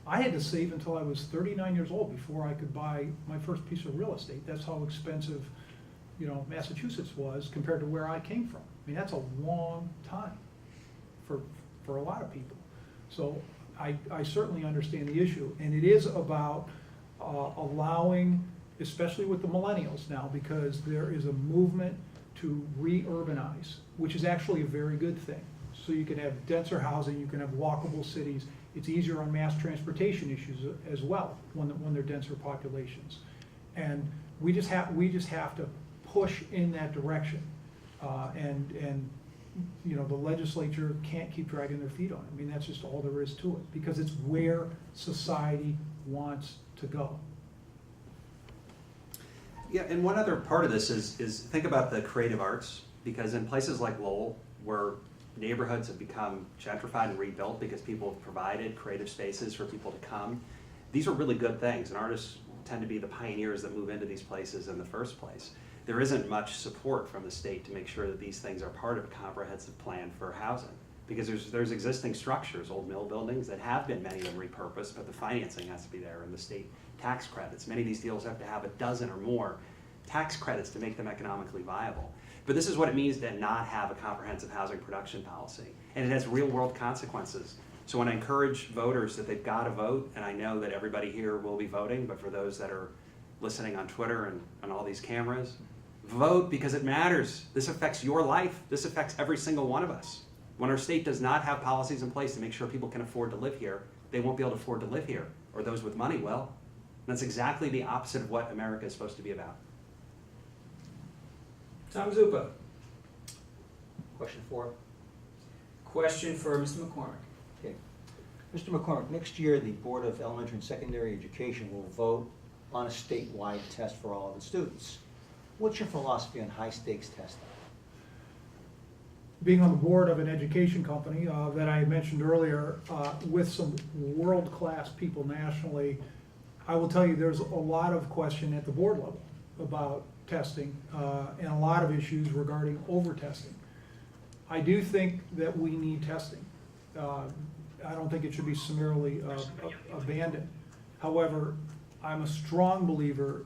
S8: I had to save until I was 39 years old before I could buy my first piece of real estate. That's how expensive, Massachusetts was compared to where I came from. I mean, that's a long time for a lot of people. So I certainly understand the issue, and it is about allowing, especially with the millennials now, because there is a movement to re-urbanize, which is actually a very good thing. So you can have denser housing, you can have walkable cities. It's easier on mass transportation issues as well when they're denser populations. And we just have to push in that direction. And the legislature can't keep dragging their feet on it. I mean, that's just all there is to it, because it's where society wants to go.
S7: Yeah, and one other part of this is think about the creative arts, because in places like Lowell, where neighborhoods have become gentrified and rebuilt because people have provided creative spaces for people to come, these are really good things, and artists tend to be the pioneers that move into these places in the first place. There isn't much support from the state to make sure that these things are part of a comprehensive plan for housing, because there's existing structures, old mill buildings that have been, many of them, repurposed, but the financing has to be there, and the state tax credits. Many of these deals have to have a dozen or more tax credits to make them economically viable. But this is what it means to not have a comprehensive housing production policy, and it has real-world consequences. So when I encourage voters that they've got to vote, and I know that everybody here will be voting, but for those that are listening on Twitter and on all these cameras, vote, because it matters. This affects your life. This affects every single one of us. When our state does not have policies in place to make sure people can afford to live here, they won't be able to afford to live here, or those with money will. And that's exactly the opposite of what America is supposed to be about.
S5: Tom Zupa.
S6: Question 4.
S5: Question for Mr. McCormick.
S6: Okay. Mr. McCormick, next year the Board of Elementary and Secondary Education will vote on a statewide test for all of its students. What's your philosophy on high-stakes testing?
S8: being on the board of an education company that I mentioned earlier, with some world-class people nationally, I will tell you there's a lot of question at the board level about testing and a lot of issues regarding over-testing. I do think that we need testing. I don't think it should be summarily abandoned. However, I'm a strong believer,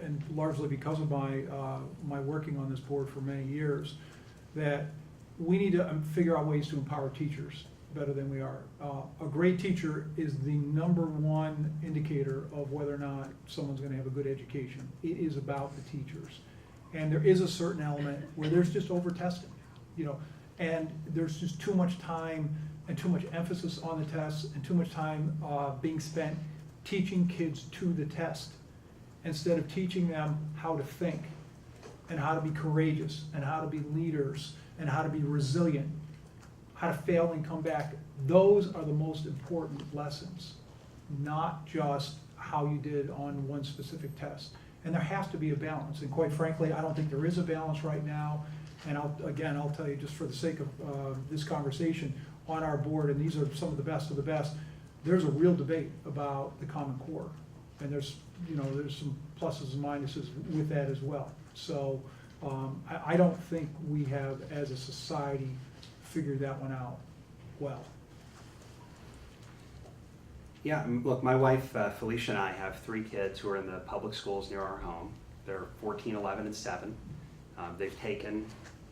S8: and largely because of my working on this board for many years, that we need to figure out ways to empower teachers better than we are. A great teacher is the #1 indicator of whether or not someone's going to have a good education. It is about the teachers. And there is a certain element where there's just over-testing, and there's just too much time and too much emphasis on the tests and too much time being spent teaching kids to the test instead of teaching them how to think and how to be courageous and how to be leaders and how to be resilient, how to fail and come back. Those are the most important lessons, not just how you did on one specific test. And there has to be a balance. And quite frankly, I don't think there is a balance right now. And I'll tell you, just for the sake of this conversation, on our board, and these are some of the best, there's a real debate about the Common Core. And there's some pluses and minuses with that as well. So I don't think we have, as a society, figured that one out well.
S7: Yeah, look, my wife Felicia and I have 3 kids who are in the public schools near our home. They're 14, 11, and 7. They've taken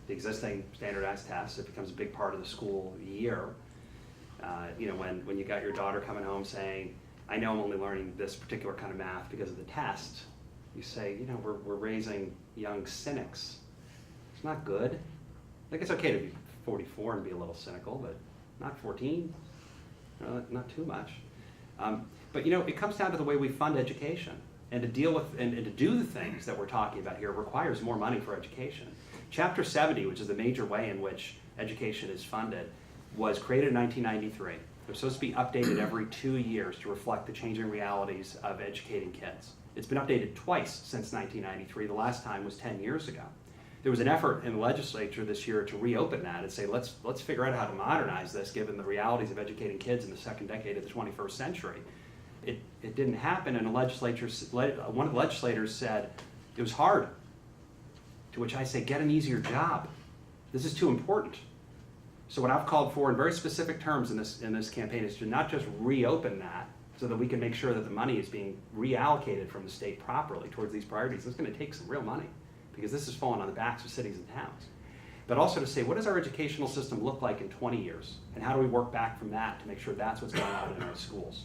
S7: the existing standardized tests. It becomes a big part of the school year. When you got your daughter coming home saying, I know I'm only learning this particular kind of math because of the test, you say, we're raising young cynics. It's not good. I think it's okay to be 44 and be a little cynical, but not 14, not too much. But it comes down to the way we fund education. And to deal with and to do the things that we're talking about here requires more money for education. Chapter 70, which is the major way in which education is funded, was created in 1993. They're supposed to be updated every 2 years to reflect the changing realities of educating kids. It's been updated twice since 1993. The last time was 10 years ago. There was an effort in the legislature this year to reopen that and say, let's figure out how to modernize this given the realities of educating kids in the second decade of the 21st century. It didn't happen, and one of the legislators said, it was hard. To which I say, get an easier job. This is too important. So what I've called for in very specific terms in this campaign is to not just reopen that so that we can make sure that the money is being reallocated from the state properly towards these priorities. It's going to take some real money because this is falling on the backs of cities and towns. But also to say, what does our educational system look like in 20 years? And how do we work back from that to make sure that's what's going on in our schools?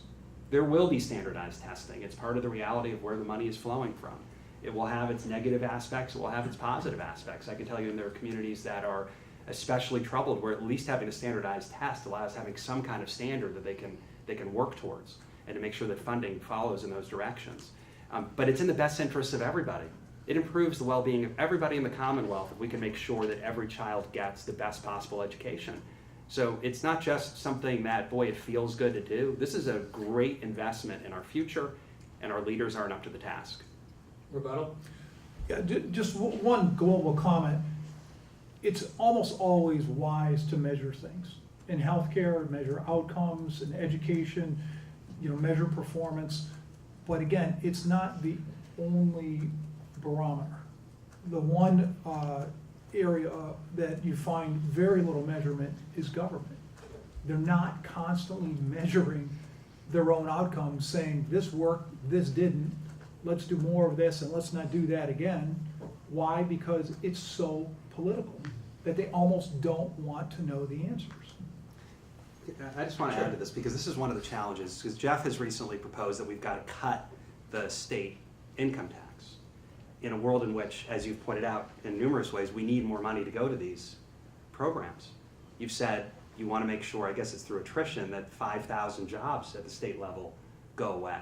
S7: There will be standardized testing. It's part of the reality of where the money is flowing from. It will have its negative aspects, it will have its positive aspects. I can tell you there are communities that are especially troubled where at least having a standardized test allows having some kind of standard that they can work towards and to make sure that funding follows in those directions. But it's in the best interest of everybody. It improves the well-being of everybody in the Commonwealth if we can make sure that every child gets the best possible education. So it's not just something that, boy, it feels good to do. This is a great investment in our future, and our leaders aren't up to the task.
S5: Rebuttal?
S8: Yeah, just one global comment. It's almost always wise to measure things. In healthcare, measure outcomes. In education, measure performance. But again, it's not the only barometer. The one area that you find very little measurement is government. They're not constantly measuring their own outcomes, saying this worked, this didn't, let's do more of this and let's not do that again. Why? Because it's so political that they almost don't want to know the answers.
S7: I just want to add to this because this is one of the challenges, because Jeff has recently proposed that we've got to cut the state income tax in a world in which, as you've pointed out in numerous ways, we need more money to go to these programs. You've said you want to make sure, I guess it's through attrition, that 5,000 jobs at the state level go away.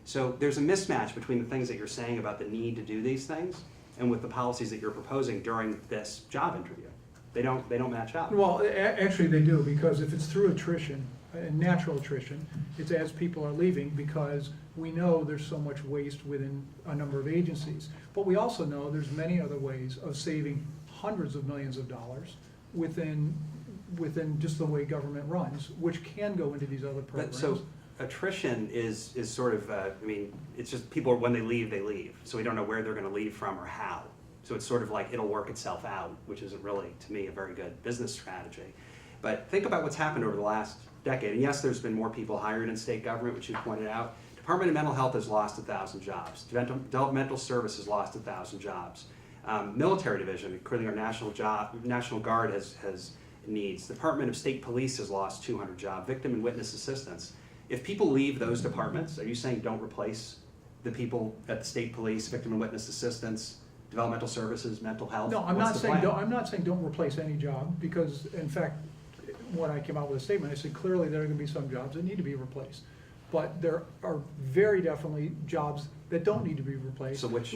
S7: So there's a mismatch between the things that you're saying about the need to do these things and with the policies that you're proposing during this job interview. They don't match up.
S8: Well, actually they do, because if it's through attrition, natural attrition, it's as people are leaving, because we know there's so much waste within a number of agencies. But we also know there's many other ways of saving hundreds of millions of dollars within just the way government runs, which can go into these other
S7: But
S8: programs.
S7: so attrition is sort of, I mean, it's just people, when they leave, they leave. So we don't know where they're gonna leave from or how. So it's sort of like it'll work itself out, which isn't really, to me, a very good business strategy. But think about what's happened over the last decade. And yes, there's been more people hired in state government, which you pointed out. Department of Mental Health has lost 1,000 jobs. Developmental Services lost 1,000 jobs. Military Division, including our National Guard has needs. The Department of State Police has lost 200 jobs. Victim and witness assistance. If people leave those departments, are you saying don't replace the people at the state police, victim and witness assistance, developmental services, mental health?
S8: No, I'm
S7: What's
S8: not
S7: the
S8: saying,
S7: plan?
S8: I'm not saying don't replace any job, because in fact, when I came out with a statement, I said clearly there are gonna be some jobs that need to be replaced. But there are very definitely jobs that don't need to be replaced.
S7: So which?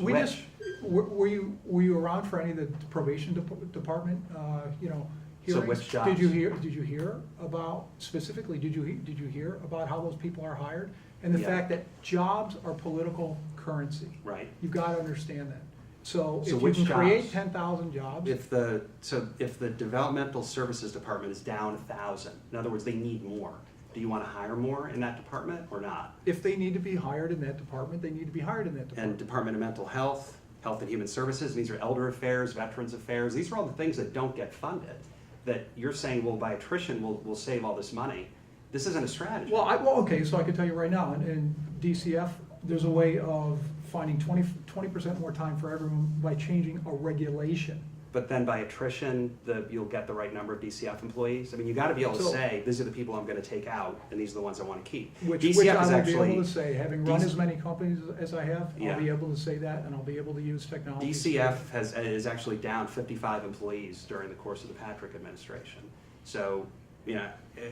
S8: Were you around for any of the probation department,
S7: So
S8: hearings?
S7: which jobs?
S8: Did you hear about, specifically, did you hear about how those people are hired? And the
S7: Yeah.
S8: fact that jobs are political currency.
S7: Right.
S8: You've gotta understand that. So if you
S7: which
S8: can create
S7: jobs?
S8: 10,000 jobs,
S7: If the Developmental Services Department is down 1,000, in other words, they need more. Do you want to hire more in that department or not?
S8: if they need to be hired in that department, they need to be hired in that
S7: And
S8: department.
S7: Department of Mental Health, Health and Human Services, these are elder affairs, veterans affairs, these are all the things that don't get funded. That you're saying, well, by attrition, we'll save all this money. This isn't a strategy.
S8: Well, okay, so I can tell you right now, in DCF, there's a way of finding 20% more time for everyone by changing a regulation.
S7: But then by attrition, you'll get the right number of DCF employees. I mean, you got to be able to
S8: So-
S7: say, these are the people I'm going to take out, and these are the ones I want to keep.
S8: Which
S7: DCF
S8: I
S7: is
S8: will be
S7: actually,
S8: able to say, having run
S7: DC
S8: as many companies as I have,
S7: Yeah.
S8: I'll be able to say that, and I'll be able to use technology.
S7: DCF is actually down 55 employees during the course of the Patrick administration. So,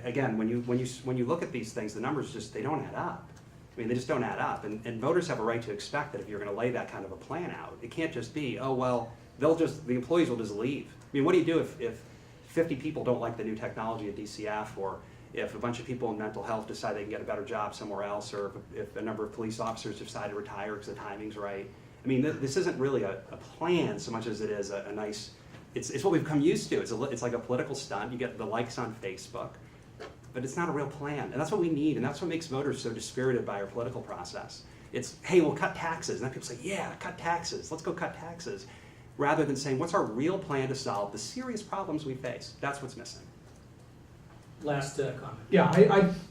S7: again, when you look at these things, the numbers just, they don't add up. I mean, they just don't add up. And voters have a right to expect that if you're going to lay that kind of a plan out, it can't just be, oh, well, the employees will just leave. I mean, what do you do if 50 people don't like the new technology at DCF, or if a bunch of people in mental health decide they can get a better job somewhere else, or if a number of police officers decide to retire because the timing's right? I mean, this isn't really a plan so much as it is a nice, it's what we've come used to. It's like a political stunt. You get the likes on Facebook, but it's not a real plan. And that's what we need, and that's what makes voters so dispirited by our political process. It's, hey, we'll cut taxes. And then people say, yeah, cut taxes. Let's go cut taxes. Rather than saying, what's our real plan to solve the serious problems we face? That's what's missing.
S5: Last comment.
S8: Yeah,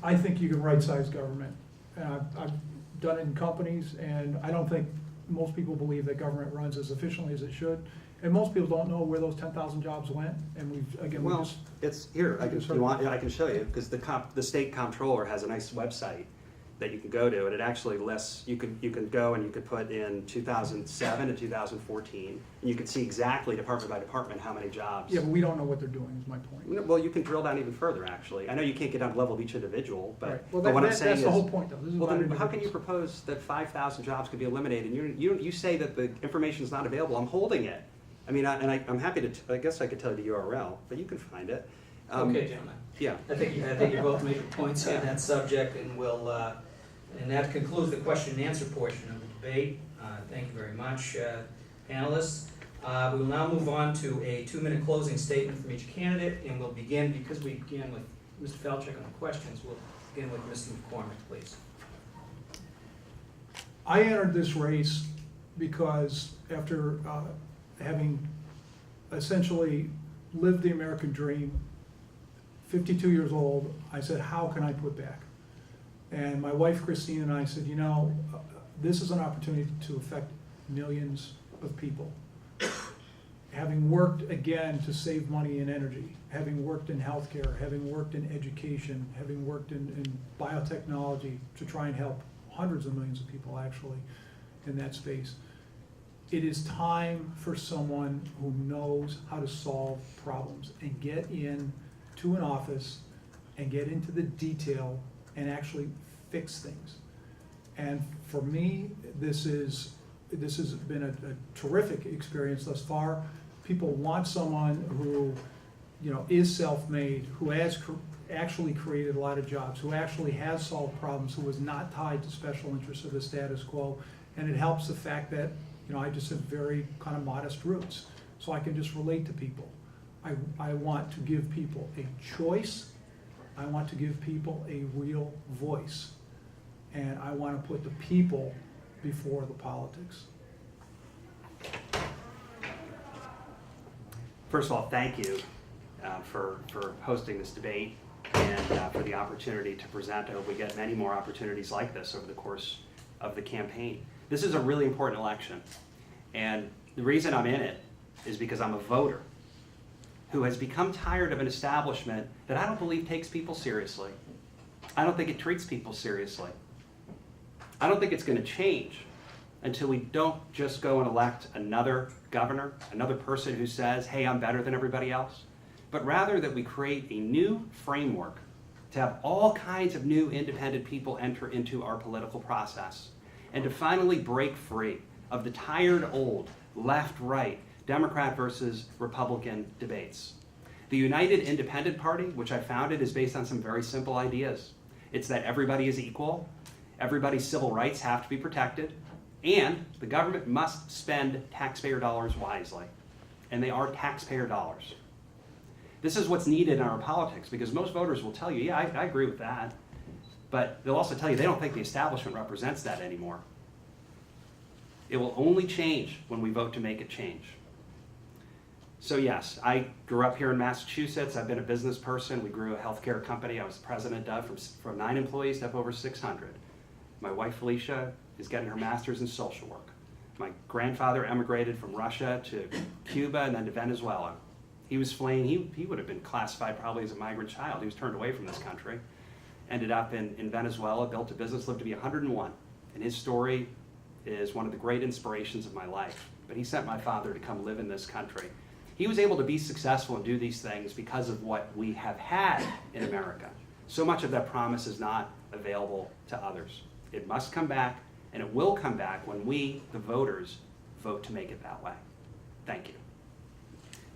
S8: I think you can right-size government. And I've done it in companies, and I don't think most people believe that government runs as efficiently as it should. And most people don't know where those 10,000 jobs went, and
S7: Well, it's here. I can show you, because the state comptroller has a nice website that you can go to, and it actually lists. You can go and you could put in 2007 to 2014, and you can see exactly department by department how many jobs.
S8: Yeah, but we don't know what they're doing, is my point.
S7: Well, you can drill down even further. Actually, I know you can't get down to the level of each individual, but,
S8: Right. Well,
S7: but what I'm
S8: that's
S7: saying is,
S8: the whole point, though. This is
S7: well,
S8: about
S7: then how can you
S8: individuals.
S7: propose that 5,000 jobs could be eliminated? And you say that the information is not available. I'm holding it. I mean, I'm happy to. I guess I could tell you the URL, but you can find it.
S5: Okay, gentlemen.
S7: Yeah.
S5: I think you both made your points on that subject, and and that concludes the question and answer portion of the debate. Thank you very much, panelists. We will now move on to a 2-minute closing statement from each candidate, and we'll begin, because we began with Mr. Falchuk on the questions, we'll begin with Mr. McCormick, please.
S8: I entered this race because after having essentially lived the American dream, 52 years old, I said, how can I put back? And my wife Christine and I said, this is an opportunity to affect millions of people. Having worked again to save money and energy, having worked in healthcare, having worked in education, having worked in biotechnology to try and help hundreds of millions of people actually in that space. It is time for someone who knows how to solve problems and get into an office and get into the detail and actually fix things. And for me, this has been a terrific experience thus far. People want someone who, is self-made, who has actually created a lot of jobs, who actually has solved problems, who is not tied to special interests or the status quo. And it helps the fact that, I just have very kind of modest roots, so I can just relate to people. I want to give people a choice. I want to give people a real voice. And I want to put the people before the politics.
S7: First of all, thank you for hosting this debate and for the opportunity to present. I hope we get many more opportunities like this over the course of the campaign. This is a really important election, and the reason I'm in it is because I'm a voter who has become tired of an establishment that I don't believe takes people seriously. I don't think it treats people seriously. I don't think it's going to change until we don't just go and elect another governor, another person who says, hey, I'm better than everybody else, but rather that we create a new framework to have all kinds of new independent people enter into our political process, and to finally break free of the tired old left-right, Democrat versus Republican debates. The United Independent Party, which I founded, is based on some very simple ideas. It's that everybody is equal, everybody's civil rights have to be protected, and the government must spend taxpayer dollars wisely. And they are taxpayer dollars. This is what's needed in our politics, because most voters will tell you, yeah, I agree with that. But they'll also tell you they don't think the establishment represents that anymore. It will only change when we vote to make it change. So yes, I grew up here in Massachusetts. I've been a business person. We grew a healthcare company I was the president of from 9 employees to up over 600. My wife Felicia is getting her master's in social work. My grandfather emigrated from Russia to Cuba and then to Venezuela. He was fleeing, he would have been classified probably as a migrant child. He was turned away from this country. Ended up in Venezuela, built a business, lived to be 101. And his story is one of the great inspirations of my life. But he sent my father to come live in this country. He was able to be successful and do these things because of what we have had in America. So much of that promise is not available to others. It must come back, and it will come back when we, the voters, vote to make it that way. Thank you.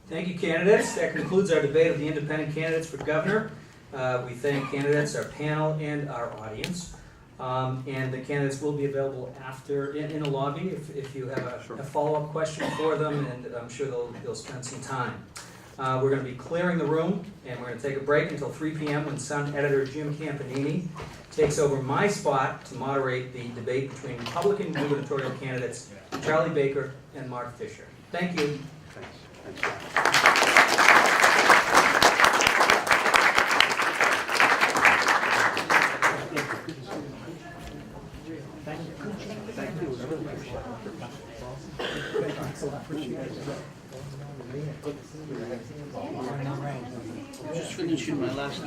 S5: Thank you, candidates. That concludes our debate of the independent candidates for governor. We thank candidates, our panel, and our audience. And the candidates will be available after in the lobby if you have a follow-up question for them, and I'm sure they'll spend some time. We're going to be clearing the room, and we're going to take a break until 3 p.m. when sound editor Jim Campanini takes over my spot to moderate the debate between Republican gubernatorial candidates Charlie Baker and Mark Fisher. Thank you.
S7: Thanks, John.
S3: Just finishing my last.